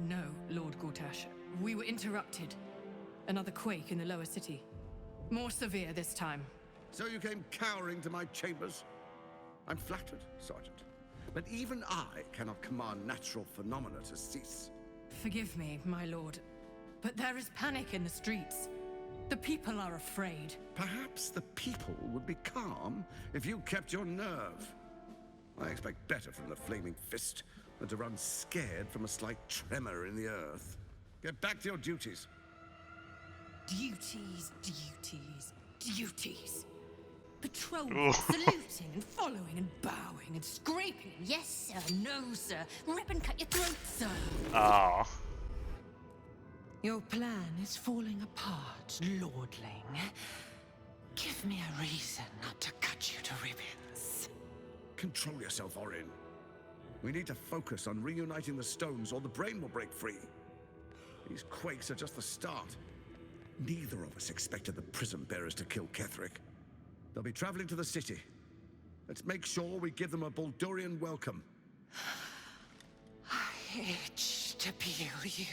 No, Lord Gortash. We were interrupted. Another quake in the lower city. More severe this time. So you came cowering to my chambers? I'm flattered, Sergeant. But even I cannot command natural phenomena to cease. Forgive me, my lord, but there is panic in the streets. The people are afraid. Perhaps the people would be calm if you kept your nerve. I expect better from the Flaming Fist than to run scared from a slight tremor in the earth. Get back to your duties. Duties, duties, duties. Patrolling, Ooh. saluting and following and bowing and scraping. Yes, sir. No, sir. Rip and cut your throat, sir. Oh. Your plan is falling apart, lordling. Give me a reason not to cut you to ribbons. Control yourself, Orin. We need to focus on reuniting the stones or the brain will break free. These quakes are just the start. Neither of us expected the Prism Bearers to kill Kethric. They'll be traveling to the city. Let's make sure we give them a Baldurian welcome. I itch to peel you,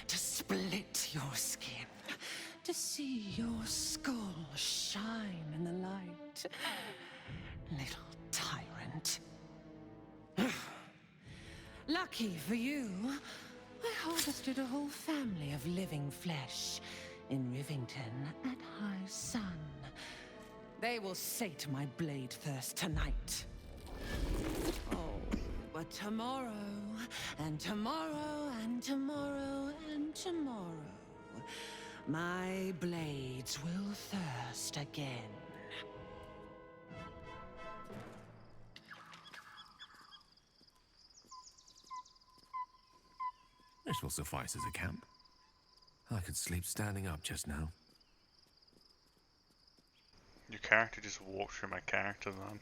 to split your skin, to see your skull shine in the light. Little tyrant. Lucky for you, I harvested a whole family of living flesh in Rivington at high sun. They will sate my blade thirst tonight. Oh, but tomorrow, and tomorrow, and tomorrow, and tomorrow, my blades will thirst again. This will suffice as a camp. I could sleep standing up just now. Your character just walked through my character then.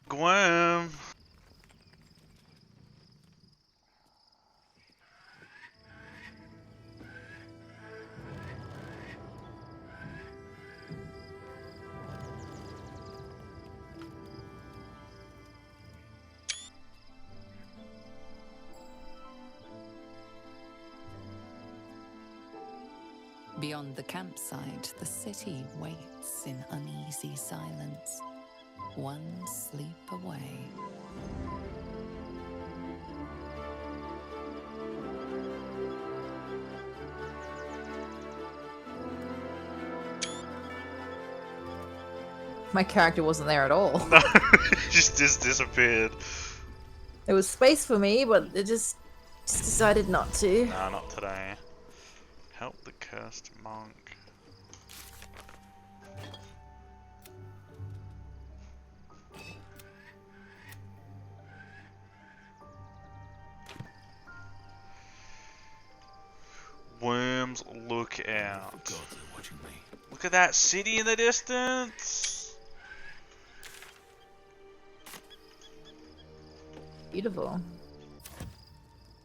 Gwurn. Beyond the campsite, the city waits in uneasy silence, one sleep away. My character wasn't there at all. No, just disappeared. There was space for me, but it just decided not to. Nah, not today. Help the cursed monk. Worms, look out. God, they're watching me. Look at that city in the distance. Beautiful.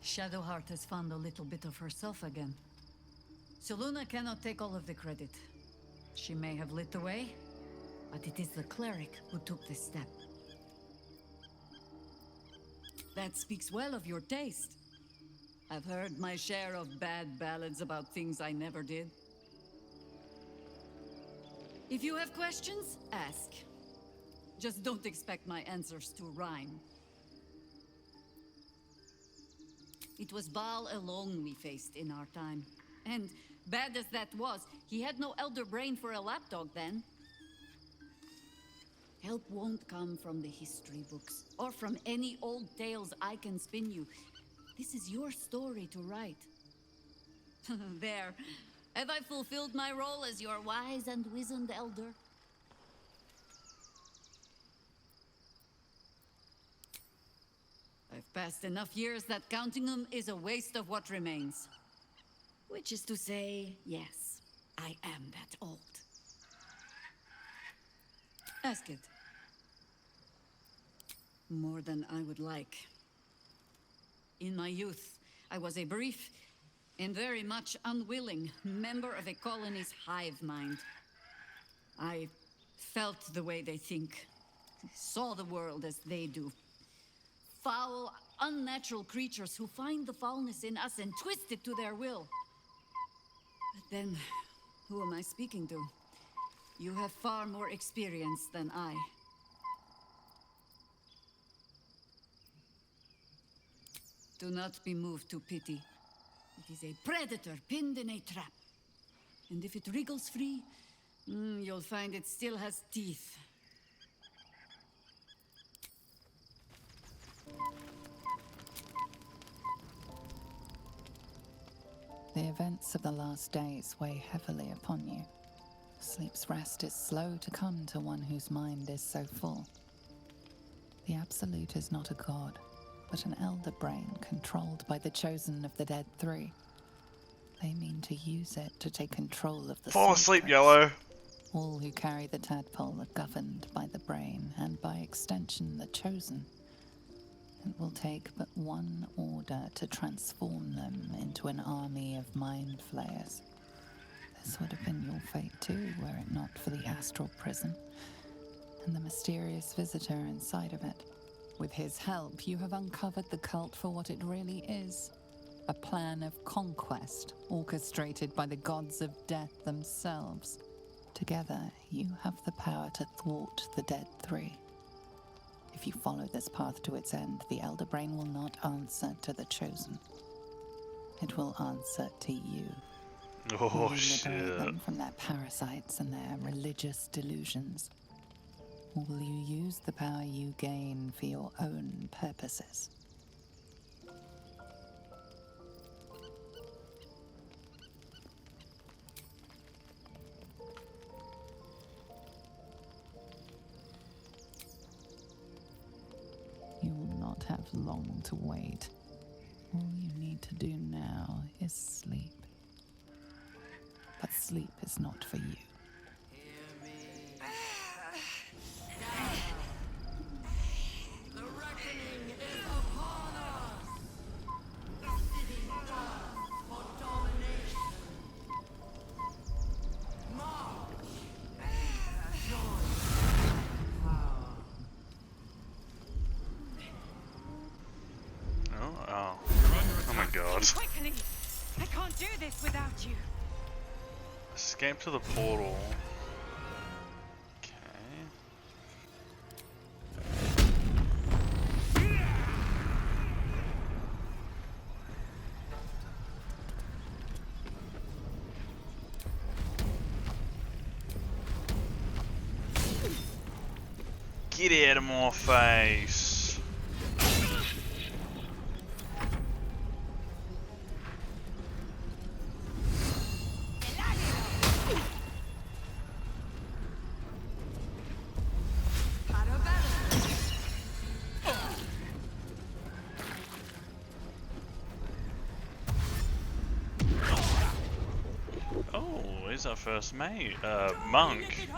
Shadowheart has found a little bit of herself again. Selûne cannot take all of the credit. She may have lit the way, but it is the cleric who took this step. That speaks well of your taste. I've heard my share of bad ballads about things I never did. If you have questions, ask. Just don't expect my answers to rhyme. It was Baal alone we faced in our time. And bad as that was, he had no elder brain for a lapdog then. Help won't come from the history books, or from any old tales I can spin you. This is your story to write. There. Have I fulfilled my role as your wise and wizened elder? I've passed enough years that counting them is a waste of what remains. Which is to say, yes, I am that old. Ask it. More than I would like. In my youth, I was a brief and very much unwilling member of a colony's hive mind. I felt the way they think, saw the world as they do. Foul, unnatural creatures who find the foulness in us and twist it to their will. But then, who am I speaking to? You have far more experience than I. Do not be moved to pity. It is a predator pinned in a trap. And if it wriggles free, you'll find it still has teeth. The events of the last days weigh heavily upon you. Sleep's rest is slow to come to one whose mind is so full. The Absolute is not a god, but an elder brain controlled by the chosen of the Dead Three. They mean to use it to take control of the Fall asleep, sleepers. Yellow. All who carry the tadpole are governed by the brain, and by extension the chosen. It will take but one order to transform them into an army of mind flayers. This would have been your fate too, were it not for the astral prison and the mysterious visitor inside of it. With his help, you have uncovered the cult for what it really is. A plan of conquest orchestrated by the gods of death themselves. Together, you have the power to thwart the Dead Three. If you follow this path to its end, the Elder Brain will not answer to the Chosen. It will answer to you. Oh, will you shit. liberate them from their parasites and their religious delusions? Or will you use the power you gain for your own purposes? You will not have long to wait. All you need to do now is sleep. But sleep is not for you. The reckoning is upon us! The city calls for domination. March! Join power. Oh my god. Quickly! I can't do this without you. Escape to the portal. Okay. Get out of my face. Oh, he's our first mate, monk.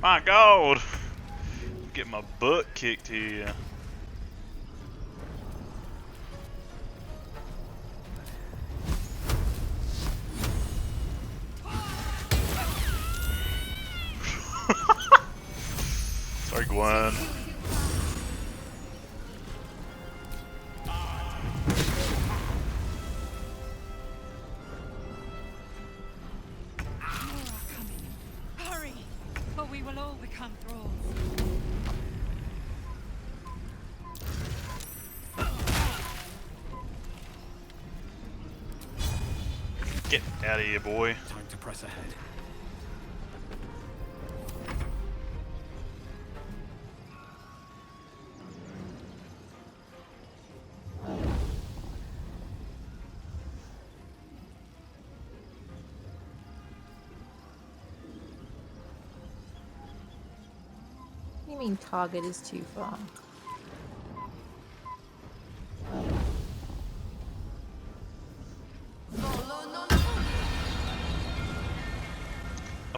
My god! Get my butt kicked here. Sorry, Gwurn. all become thralls. Get out of here, boy. Time to press ahead. What do you mean target is too far?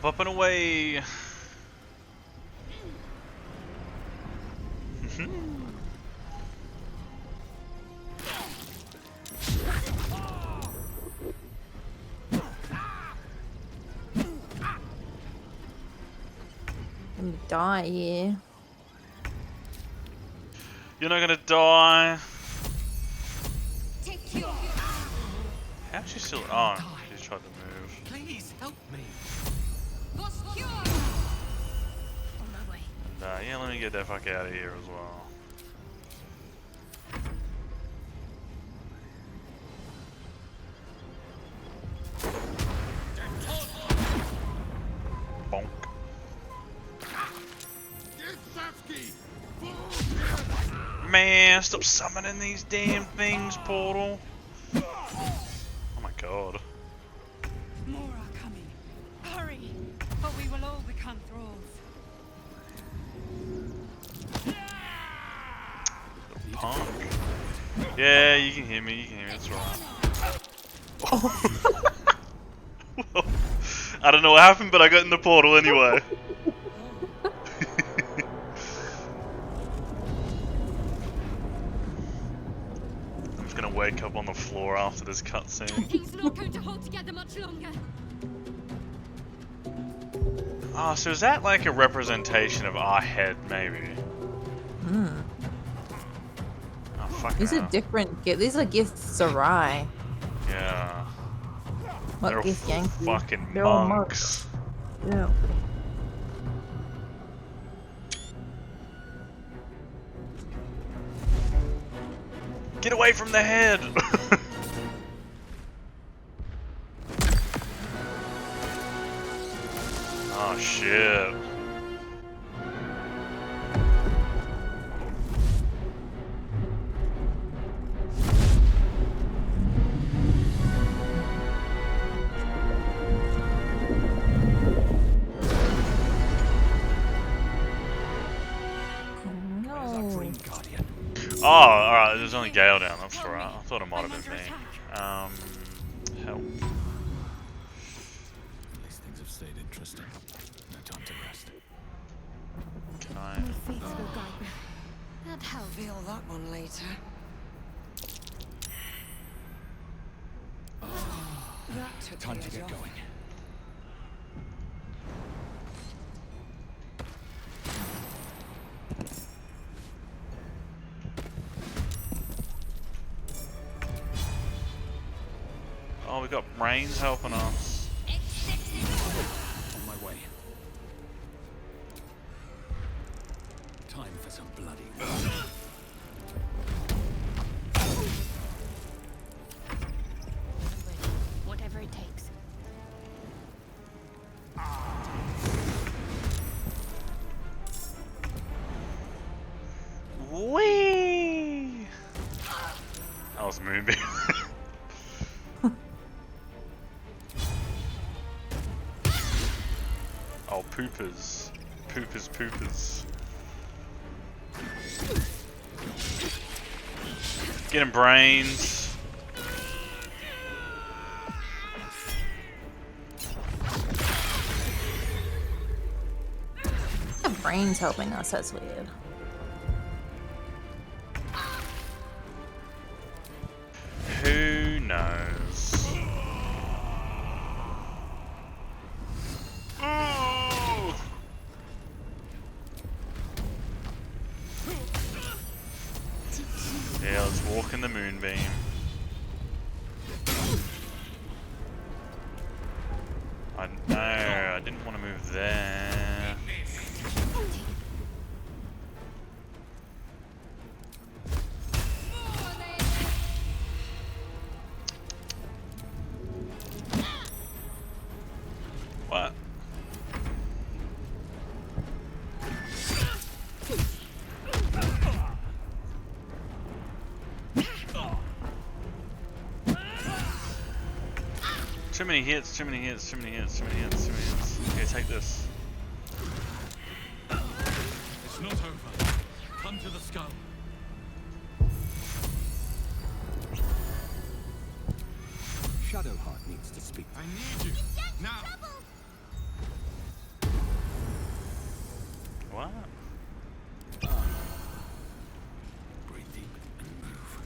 Up and away. I'm gonna die here. You're not gonna die. How's she still? Oh, she's tried to move. Please help me. On my way. And, yeah, let me get that fuck out of here as well. Bonk. Man, stop summoning these damn things, Portal. Oh my god. More are coming. Hurry, or we will all become thralls. Punk. Yeah, you can hear me, that's right. Well, I don't know what happened, but I got in the portal anyway. I'm just gonna wake up on the floor after this cutscene. He's not going to hold together much longer. Oh, so is that like a representation of our head, maybe? Hmm. Oh, fuck. These are different gifts. These are gifts Sarai. Yeah. What They're gift Yankee? fucking They're all monks. Yeah. Get away from the head! Oh shit. Oh, alright, there's only Gale down, that's alright. I thought it might have been me. Help. These things have stayed interesting. No time to rest. Can I? My faith will guide me. That helps. Feel that one later. That took Time the to edge get off. going. Oh, we got brains helping us. On my way. Time for some bloody work. Whatever it takes. Whee! That was Moonbeam. Oh, poopers. Poopers, poopers. Get him, brains. The brain's helping us, that's weird. Who knows? Oh! Yeah, let's walk in the moonbeam. I didn't want to move there. Too many hits, too many hits, too many hits, too many hits, too many hits. Okay, take this. It's not over. Come to the skull. Shadowheart needs to speak. I need you. Now. What? Breathe deep and move.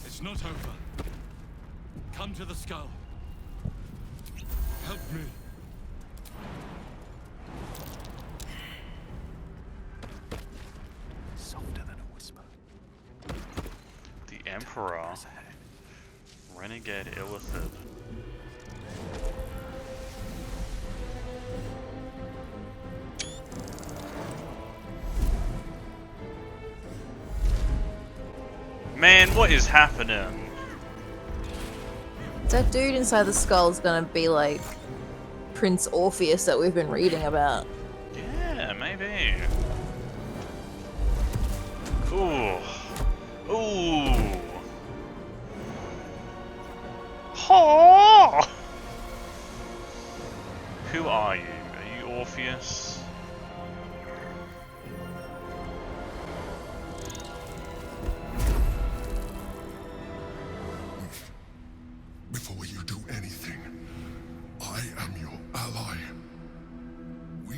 It's not over. Come to the skull. Help me. Softer than a whisper. The Emperor. Renegade Illithid. Man, what is happening? That dude inside the skull is gonna be like Prince Orpheus that we've been reading about. Yeah, maybe. Ooh. Ooh. Oh! Who are you? Are you Orpheus? Before you do anything, I am your ally. We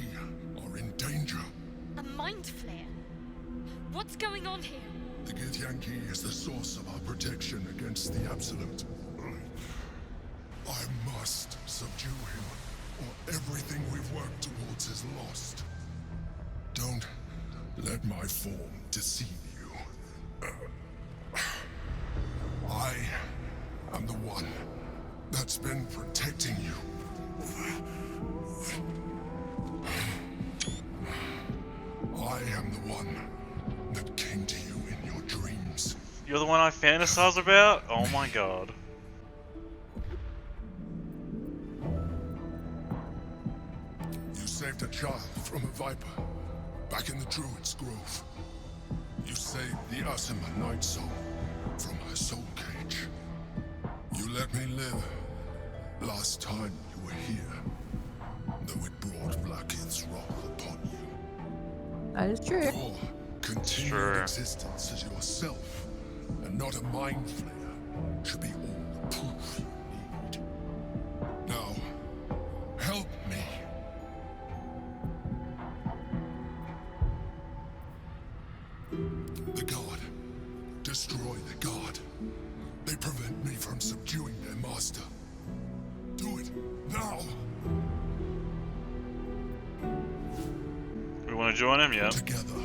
are in danger. A mind flare? What's going on here? The Githyanki is the source of our protection against the Absolute. I must subdue him, or everything we've worked towards is lost. Don't let my form deceive you. I am the one that's been protecting you. I am the one that came to you in your dreams. You're the one I fantasize about? Oh my god. You saved a child from a viper, back in the Druid's Grove. You saved the Asima Night Soul from her soul cage. You let me live last time you were here, though it brought Vlaakith's wrath upon you. That is true. Your continued existence as yourself, and not a mind flayer, should be all the proof you need. Now, help me. The God. Destroy the God. They prevent me from subduing their master. Do it now. We want to join him? Yeah. Together,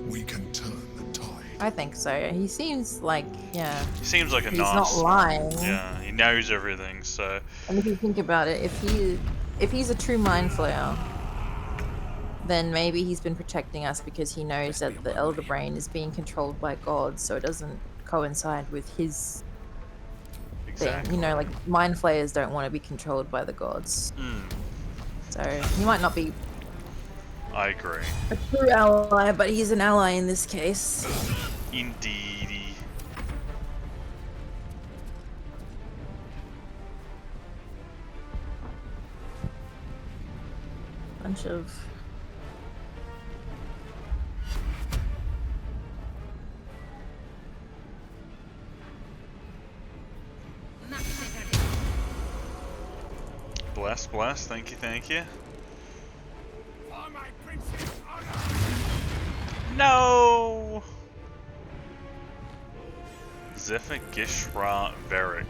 we can turn the tide. I think so. He seems like, yeah. He seems like a he's nice. not lying. Yeah, he knows everything, so. And if you think about it, if he's a true mind flayer, then maybe he's been protecting us because he knows that the Elder Brain is being controlled by God, so it doesn't coincide with his thing. You know, like mind flayers don't want to be controlled by the gods. So he might not be I agree. a true ally, but he's an ally in this case. Indeedy. Bunch of Bless, bless. Thank you, thank you. For my prince's honor. No! Zephyr Gishra Varric.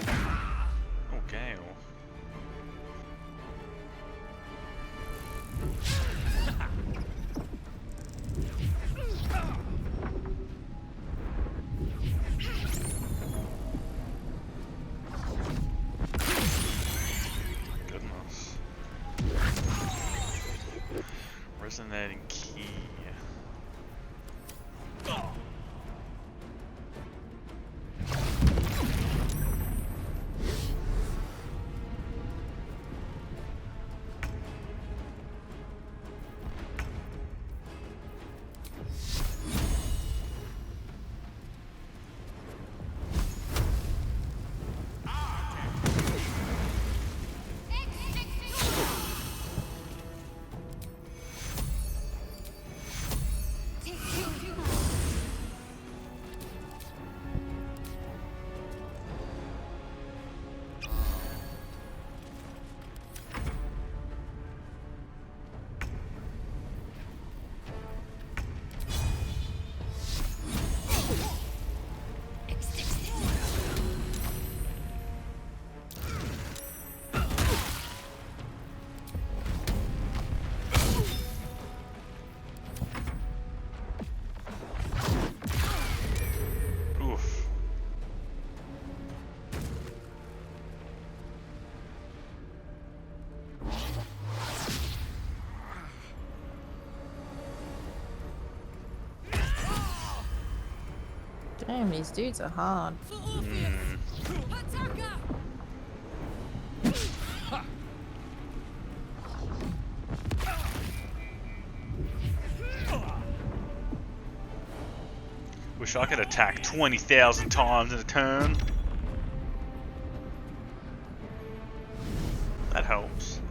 Oh, Gale. Goodness. Resonating key. Damn, these dudes are hard. Wish I could attack 20,000 times in a turn. That helps.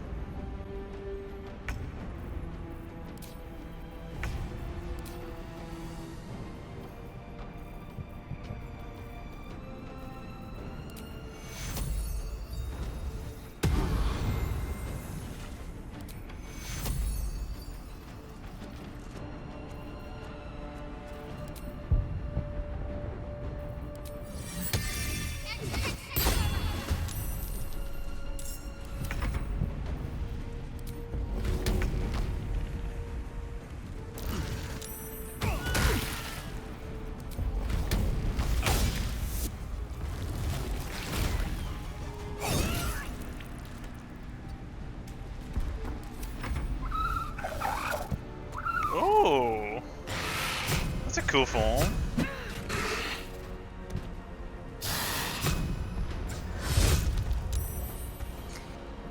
Oh, that's a cool form.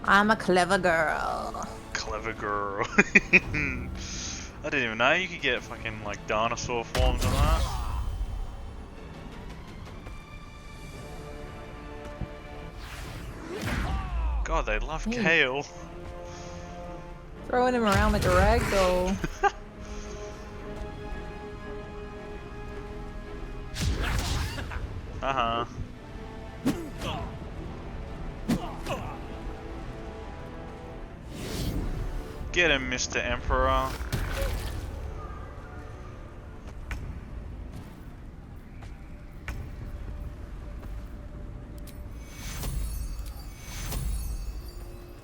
I'm a clever girl. Clever girl. I didn't even know you could get fucking like dinosaur forms on that. God, they love Kale. Throwing him around like a rag doll. Uh-huh. Get him, Mr. Emperor.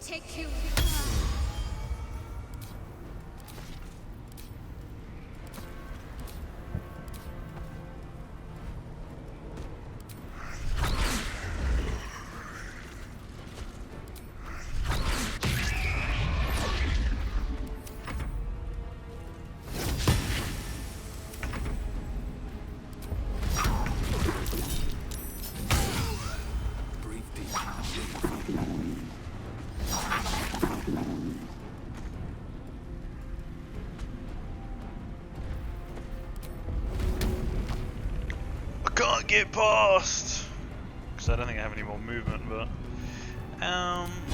Take you. Can't get past because I don't think I have any more movement, but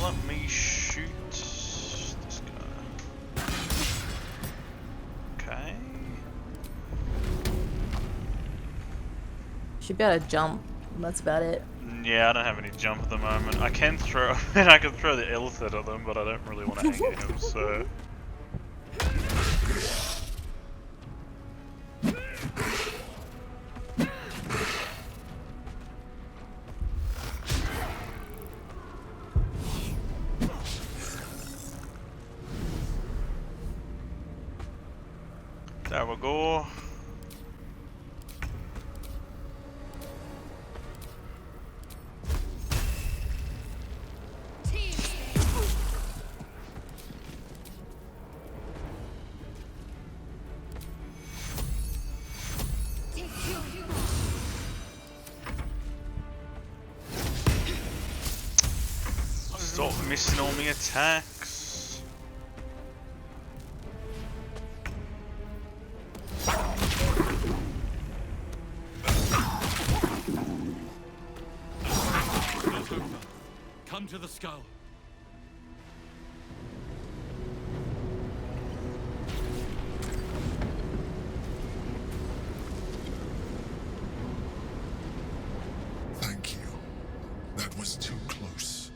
let me shoot this guy. Okay. Should be able to jump. That's about it. Yeah, I don't have any jump at the moment. I can throw, and I can throw the Illithid at them, but I don't really want to hang at him, so. There we go. Stop missing all my attacks. Come to the skull. Thank you. That was too close.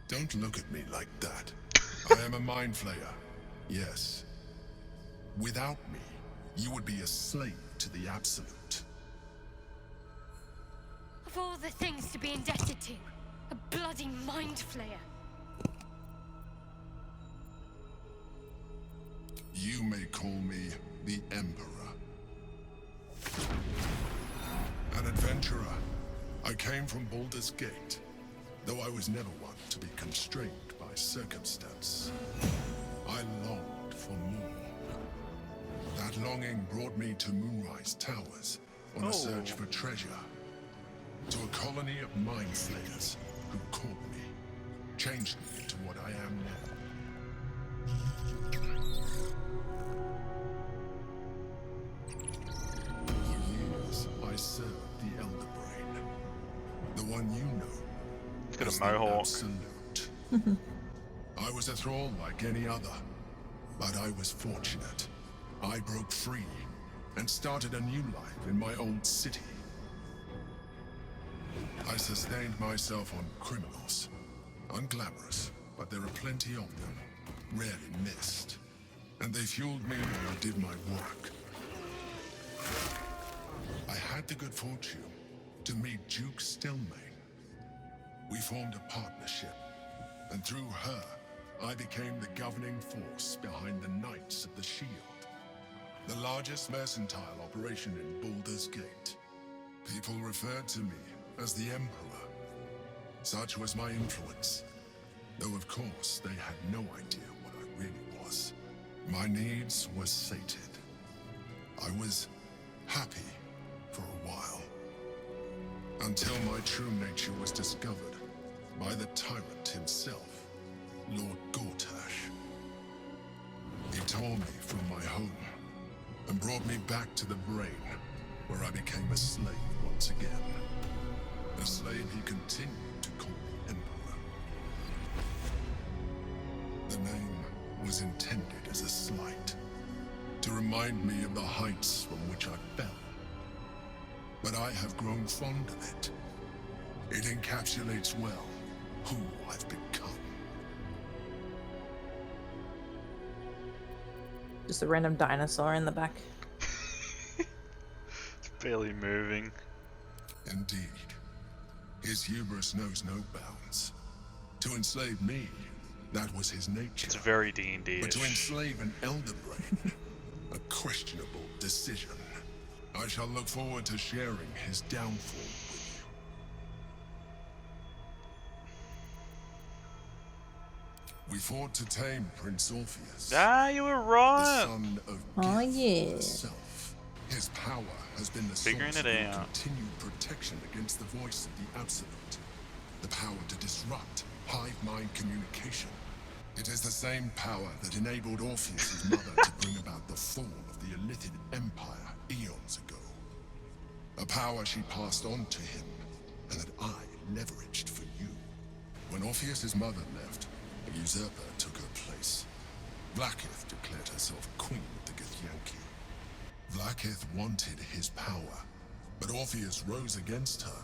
Don't look at me like that. I am a mind flayer. Yes. Without me, you would be a slave to the Absolute. Of all the things to be indebted to, a bloody mind flayer. You may call me the Emperor. An adventurer. I came from Baldur's Gate, though I was never one to be constrained by circumstance. I longed for more. That longing brought me to Moonrise Towers, on a search for treasure. To a colony of mind flayers who caught me, changed me into what I am now. For years, I served the Elder Brain. The one you know. He's got as a the mohawk. Absolute. I was a thrall like any other, but I was fortunate. I broke free and started a new life in my old city. I sustained myself on criminals. Unglamorous, but there are plenty of them, rarely missed. And they fueled me while I did my work. I had the good fortune to meet Duke Stillmain. We formed a partnership, and through her, I became the governing force behind the Knights of the Shield, the largest mercantile operation in Baldur's Gate. People referred to me as the Emperor. Such was my influence, though of course they had no idea what I really was. My needs were sated. I was happy for a while, until my true nature was discovered by the tyrant himself, Lord Gortash. He tore me from my home and brought me back to the Brain, where I became a slave once again. A slave he continued to call the Emperor. The name was intended as a slight, to remind me of the heights from which I fell. But I have grown fond of it. It encapsulates well who I've become. Just a random dinosaur in the back. It's barely moving. Indeed. His hubris knows no bounds. To enslave me, that was his nature. It's very D&D-ish. But to enslave an Elder Brain, a questionable decision. I shall look forward to sharing his downfall with you. We fought to tame Prince Orpheus. Ah, you were right. The son of Oh Gith yeah. herself. His power has been the Figuring source it of your out. continued protection against the voice of the Absolute. The power to disrupt hive mind communication. It is the same power that enabled Orpheus' mother to bring about the fall of the Illithid Empire eons ago. A power she passed on to him, and that I leveraged for you. When Orpheus' mother left, a usurper took her place. Blackith declared herself queen of the Githyanki. Blackith wanted his power, but Orpheus rose against her,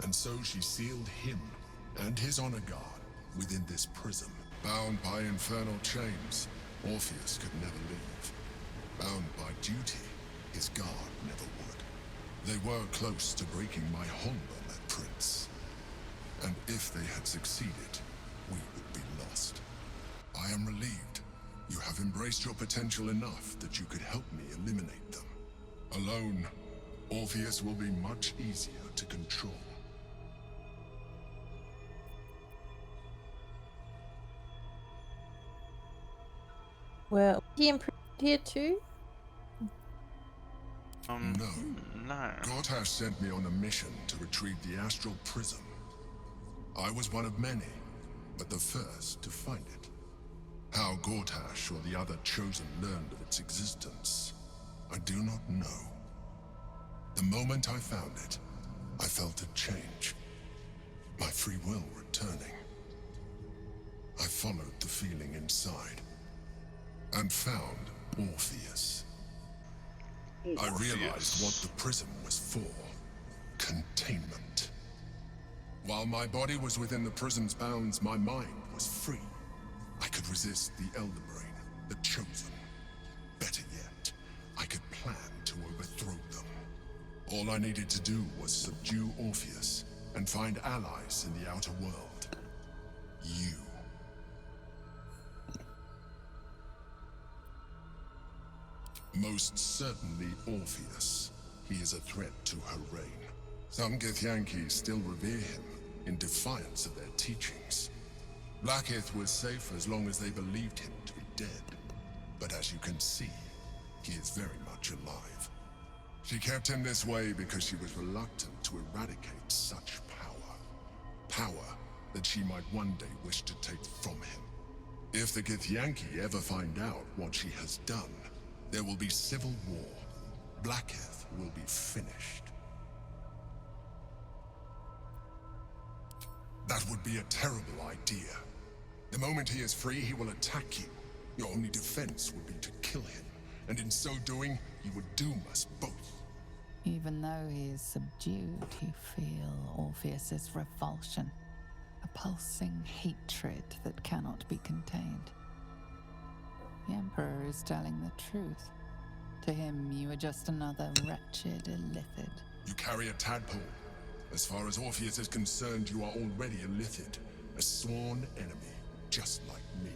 and so she sealed him and his honor guard within this prism. Bound by infernal chains, Orpheus could never leave. Bound by duty, his guard never would. They were close to breaking my hold on that prince. And if they had succeeded, we would be lost. I am relieved. You have embraced your potential enough that you could help me eliminate them. Alone, Orpheus will be much easier to control. Well, he improved here too? No. No. Gortash sent me on a mission to retrieve the Astral Prism. I was one of many, but the first to find it. How Gortash or the other Chosen learned of its existence, I do not know. The moment I found it, I felt a change. My free will returning. I followed the feeling inside, and found Orpheus. I realized what the prism was for. Containment. While my body was within the prism's bounds, my mind was free. I could resist the Elder Brain, the Chosen. Better yet, I could plan to overthrow them. All I needed to do was subdue Orpheus and find allies in the outer world. You. Most certainly Orpheus. He is a threat to her reign. Some Githyanki still revere him, in defiance of their teachings. Blackith was safe as long as they believed him to be dead. But as you can see, he is very much alive. She kept him this way because she was reluctant to eradicate such power. Power that she might one day wish to take from him. If the Githyanki ever find out what she has done, there will be civil war. Blacketh will be finished. That would be a terrible idea. The moment he is free, he will attack you. Your only defense would be to kill him, and in so doing, you would doom us both. Even though he is subdued, you feel Orpheus's revulsion, a pulsing hatred that cannot be contained. The Emperor is telling the truth. To him, you are just another wretched illithid. You carry a tadpole. As far as Orpheus is concerned, you are already a Lithid, a sworn enemy, just like me.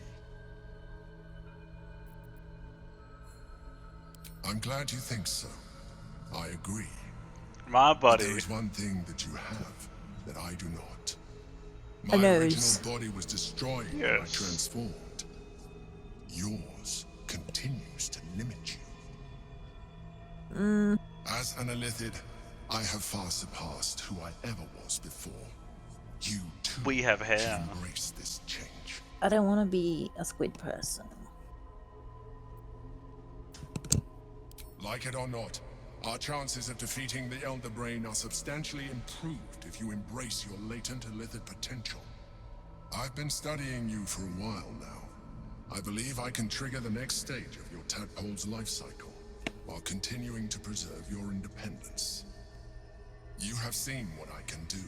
I'm glad you think so. I agree. My buddy. But there is one thing that you have that I do not. A My nose. original body was destroyed when I transformed. Yours continues to limit you. As an Illithid, I have far surpassed who I ever was before. You too We have hair. should embrace this change. I don't want to be a squid person. Like it or not, our chances of defeating the Elder Brain are substantially improved if you embrace your latent Illithid potential. I've been studying you for a while now. I believe I can trigger the next stage of your tadpole's life cycle, while continuing to preserve your independence. You have seen what I can do.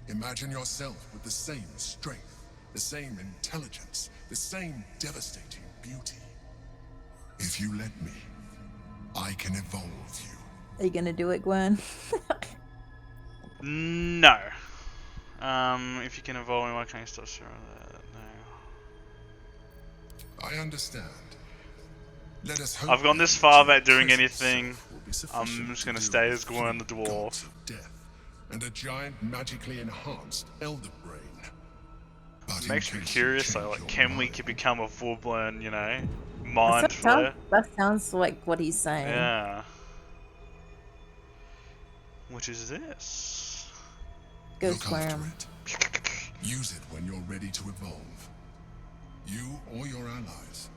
Imagine yourself with the same strength, the same intelligence, the same devastating beauty. If you let me, I can evolve you. Are you gonna do it, Gwurn? No. If you can evolve me, why can't you stop sure of that? No. I understand. Let us hope I've gone this that far your without doing presence anything. will be sufficient I'm just to gonna deal stay with as Gwurn the three gods dwarf. of death and a giant magically enhanced Elder Brain. But It in makes me case you curious though, change like your can we mind, become a full-blown, you know, mind flayer? That sounds like what he's saying. Yeah. Which is this? Go look after squirm. it. Use it when you're ready to evolve. You or your allies.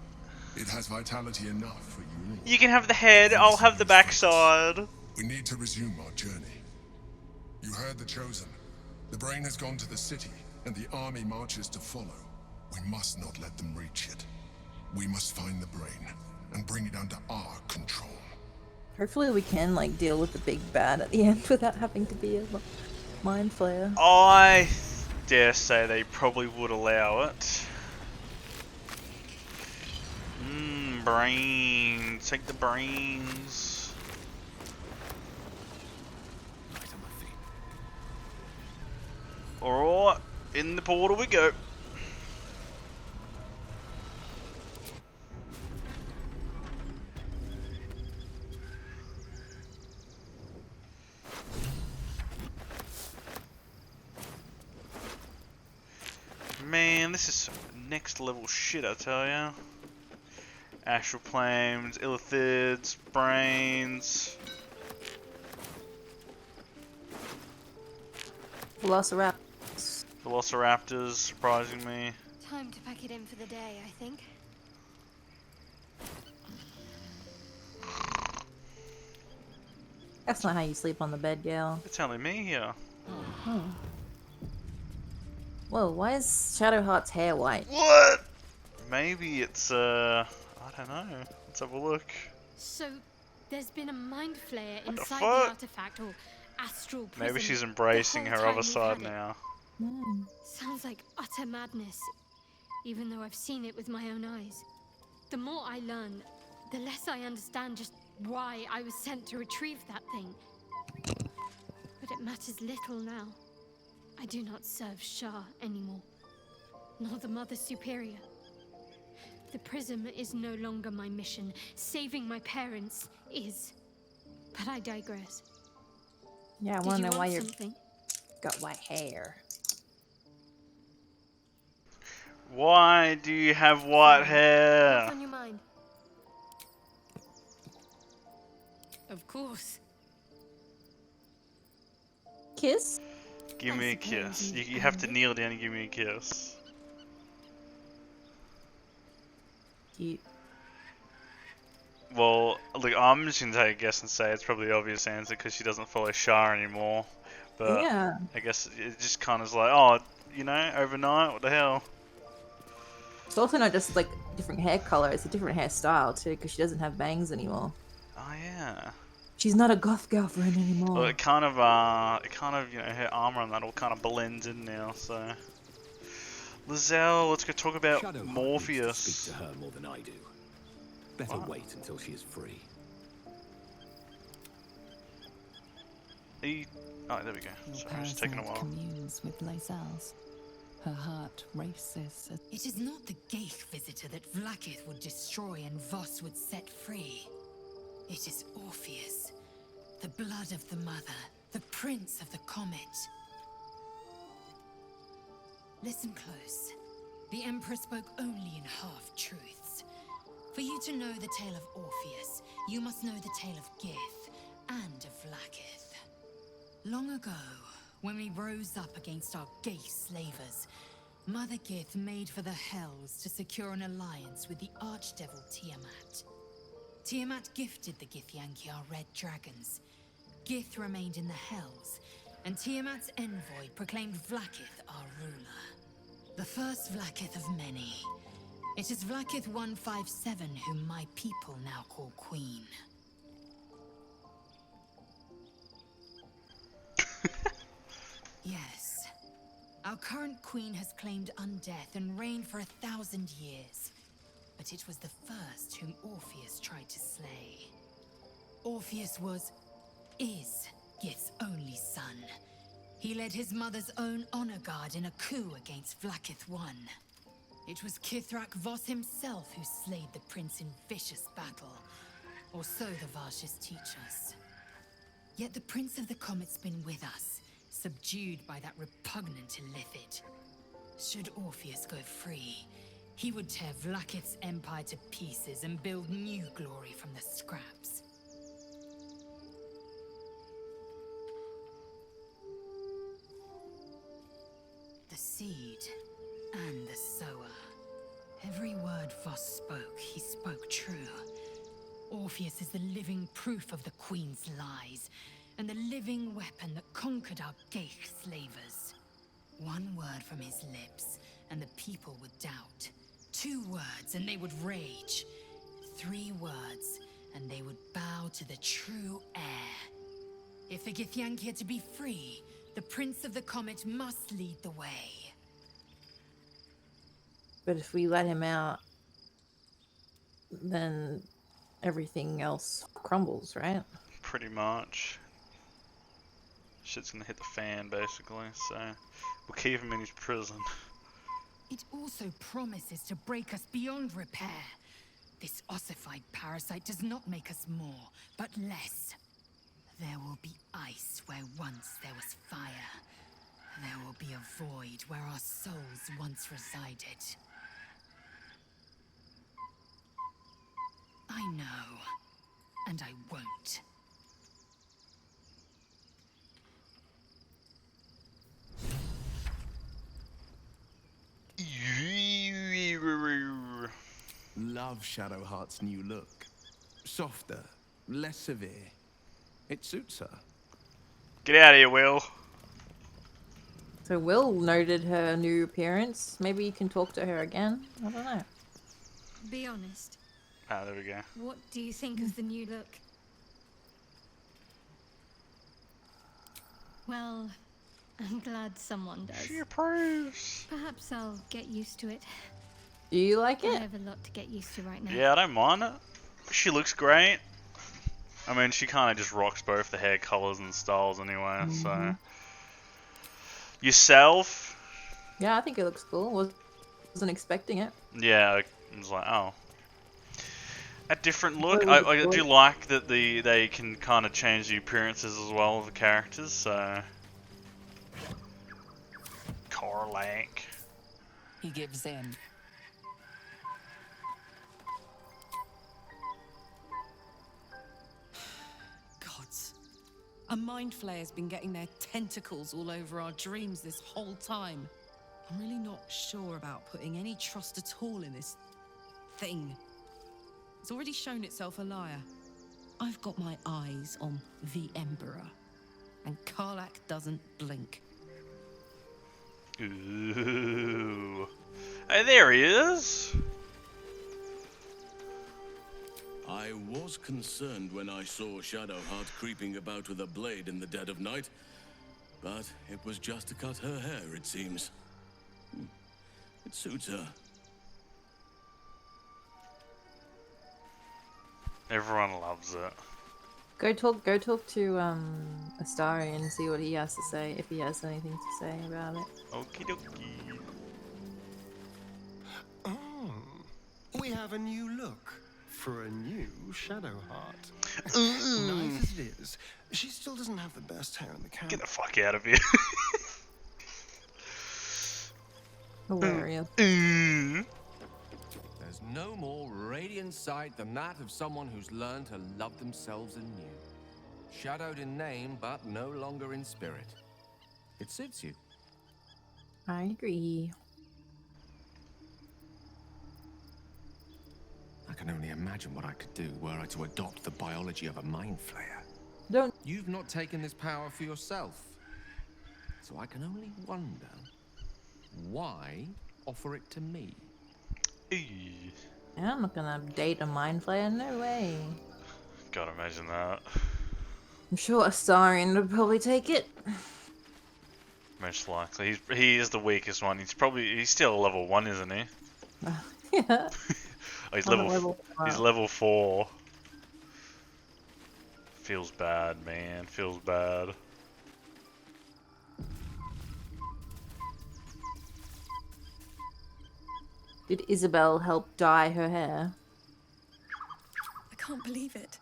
It has vitality enough for you all. You can have the head, I'll have the backside. We need to resume our journey. You heard the Chosen. The Brain has gone to the city, and the army marches to follow. We must not let them reach it. We must find the Brain, and bring it under our control. Hopefully we can like deal with the big bad at the end without having to be a mind flayer. I dare say they probably would allow it. Brains. Take the brains. Alright, in the portal we go. Man, this is some next level shit, I tell ya. Astral planes, illithids, brains. Velociraptors, surprising me. Time to pack it in for the day, I think. That's not how you sleep on the bed, Gale. It's only me here. Oh. Whoa, why is Shadowheart's hair white? What? Maybe it's, I don't know. Let's have a look. So, there's been a mind flayer inside fuck? the artifact or astral prison. Maybe she's embracing the her whole other time side we've had now. Sounds like utter madness, even though I've seen it with my own eyes. The more I learn, the less I understand just why I was sent to retrieve that thing. But it matters little now. I do not serve Shah anymore, nor the Mother Superior. The prism is no longer my mission. Saving my parents is. But I digress. Yeah, I Did want you to know why want you something? got white hair. Why do you have white What's hair? on your mind? Of course. Kiss? Give I me a suppose kiss. you You have to earned it. kneel down and give me a kiss. Cute. Well, look, I'm just gonna take a guess and say it's probably the obvious answer because she doesn't follow Shah anymore. But Yeah. I guess it just kind of is like, oh, you know, overnight, what the hell? It's also not just like different hair color; it's a different hairstyle too, because she doesn't have bangs anymore. Oh yeah. She's not a goth girlfriend Well, anymore. you know, her armor and that all kind of blends in now. So, Lizelle, let's go talk about Shadowheart needs to Morpheus. speak to her more than I do. Better What? wait until she is free. Oh, there we go. Your Sorry, it's taking a parasite while. communes with Lae'zel's. Her heart races as It is not the Gaith visitor that Vlaakith would destroy and Voss would set free. It is Orpheus, the blood of the mother, the prince of the comet. Listen close. The Emperor spoke only in half-truths. For you to know the tale of Orpheus, you must know the tale of Gith and of Vlaakith. Long ago, when we rose up against our Gaith slavers, Mother Gith made for the Hells to secure an alliance with the Archdevil Tiamat. Tiamat gifted the Githyanki our red dragons. Gith remained in the Hells, and Tiamat's envoy proclaimed Vlaakith our ruler. The first Vlaakith of many. It is Vlaakith 157 whom my people now call Queen. Yes. Our current queen has claimed undeath and reigned for 1,000 years. But it was the first whom Orpheus tried to slay. Orpheus is Gith's only son. He led his mother's own honor guard in a coup against Vlaakith I. It was Kithrak Voss himself who slayed the prince in vicious battle. Or so the Varshas teach us. Yet the Prince of the Comet's been with us, subdued by that repugnant Illithid. Should Orpheus go free, he would tear Vlaakith's empire to pieces and build new glory from the scraps. The seed and the sower. Every word Voss spoke, he spoke true. Orpheus is the living proof of the Queen's lies, and the living weapon that conquered our Gaith slavers. One word from his lips, and the people would doubt. 2 words, and they would rage. 3 words, and they would bow to the true heir. If the Githyanki are to be free, the Prince of the Comet must lead the way. But if we let him out, then everything else crumbles, right? Pretty much. Shit's gonna hit the fan, basically, so we'll keep him in his prison. It also promises to break us beyond repair. This ossified parasite does not make us more, but less. There will be ice where once there was fire. There will be a void where our souls once resided. I know, and I won't. Love Shadowheart's new look. Softer, less severe. It suits her. Get out of here, Will. So Will noted her new appearance. Maybe you can talk to her again. I don't know. Be honest. Ah, there we go. What do you think of the new look? Well, I'm glad someone does. She approves. Perhaps I'll get used to it. Do you like I it? have a lot to get used to right now. Yeah, I don't mind it. She looks great. I mean, she kind of just rocks both the hair colors and styles anyway, so. Yourself? Yeah, I think it looks cool. Wasn't expecting it. Yeah, I was like, oh. A different look. I do like that they can kind of change the appearances as well of the characters, so. Corlac. he gives in. Gods. A mind flayer's been getting their tentacles all over our dreams this whole time. I'm really not sure about putting any trust at all in this thing. It's already shown itself a liar. I've got my eyes on the Emperor, and Karlach doesn't blink. Ooh. Hey, there he is! I was concerned when I saw Shadowheart creeping about with a blade in the dead of night, but it was just to cut her hair, it seems. It suits her. Everyone loves it. Go talk to Astarion and see what he has to say, if he has anything to say about it. Okie dokie. Oh, we have a new look for a new Shadowheart. Nice as it is, she still doesn't have the best hair in the camp. Get the fuck out of here. Hilarious. There's no more radiant sight than that of someone who's learned to love themselves anew. Shadowed in name, but no longer in spirit. It suits you. I agree. I can only imagine what I could do were I to adopt the biology of a mind flayer. Don't. You've not taken this power for yourself. So I can only wonder, why offer it to me? Yeah, I'm not gonna date a mind flayer, no way. Gotta imagine that. I'm sure Astarion would probably take it. Most likely. He is the weakest one. He's still level 1, isn't he? Yeah. Oh, he's I'm he's level 4. Feels bad, man. Feels bad. Did Isabel help dye her hair? I can't believe it.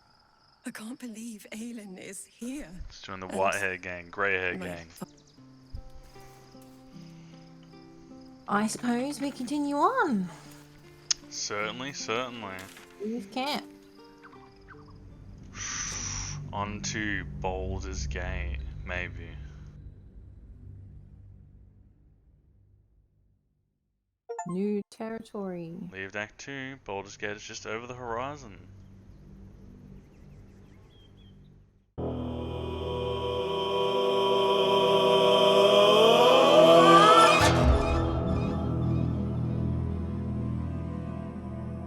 I can't believe Aelin is here. He's doing the white hair gang, grey hair gang. I suppose we continue on. Certainly, certainly. Leave camp. On to Baldur's Gate, maybe. New territory. Leave Act 2, Baldur's Gate is just over the horizon.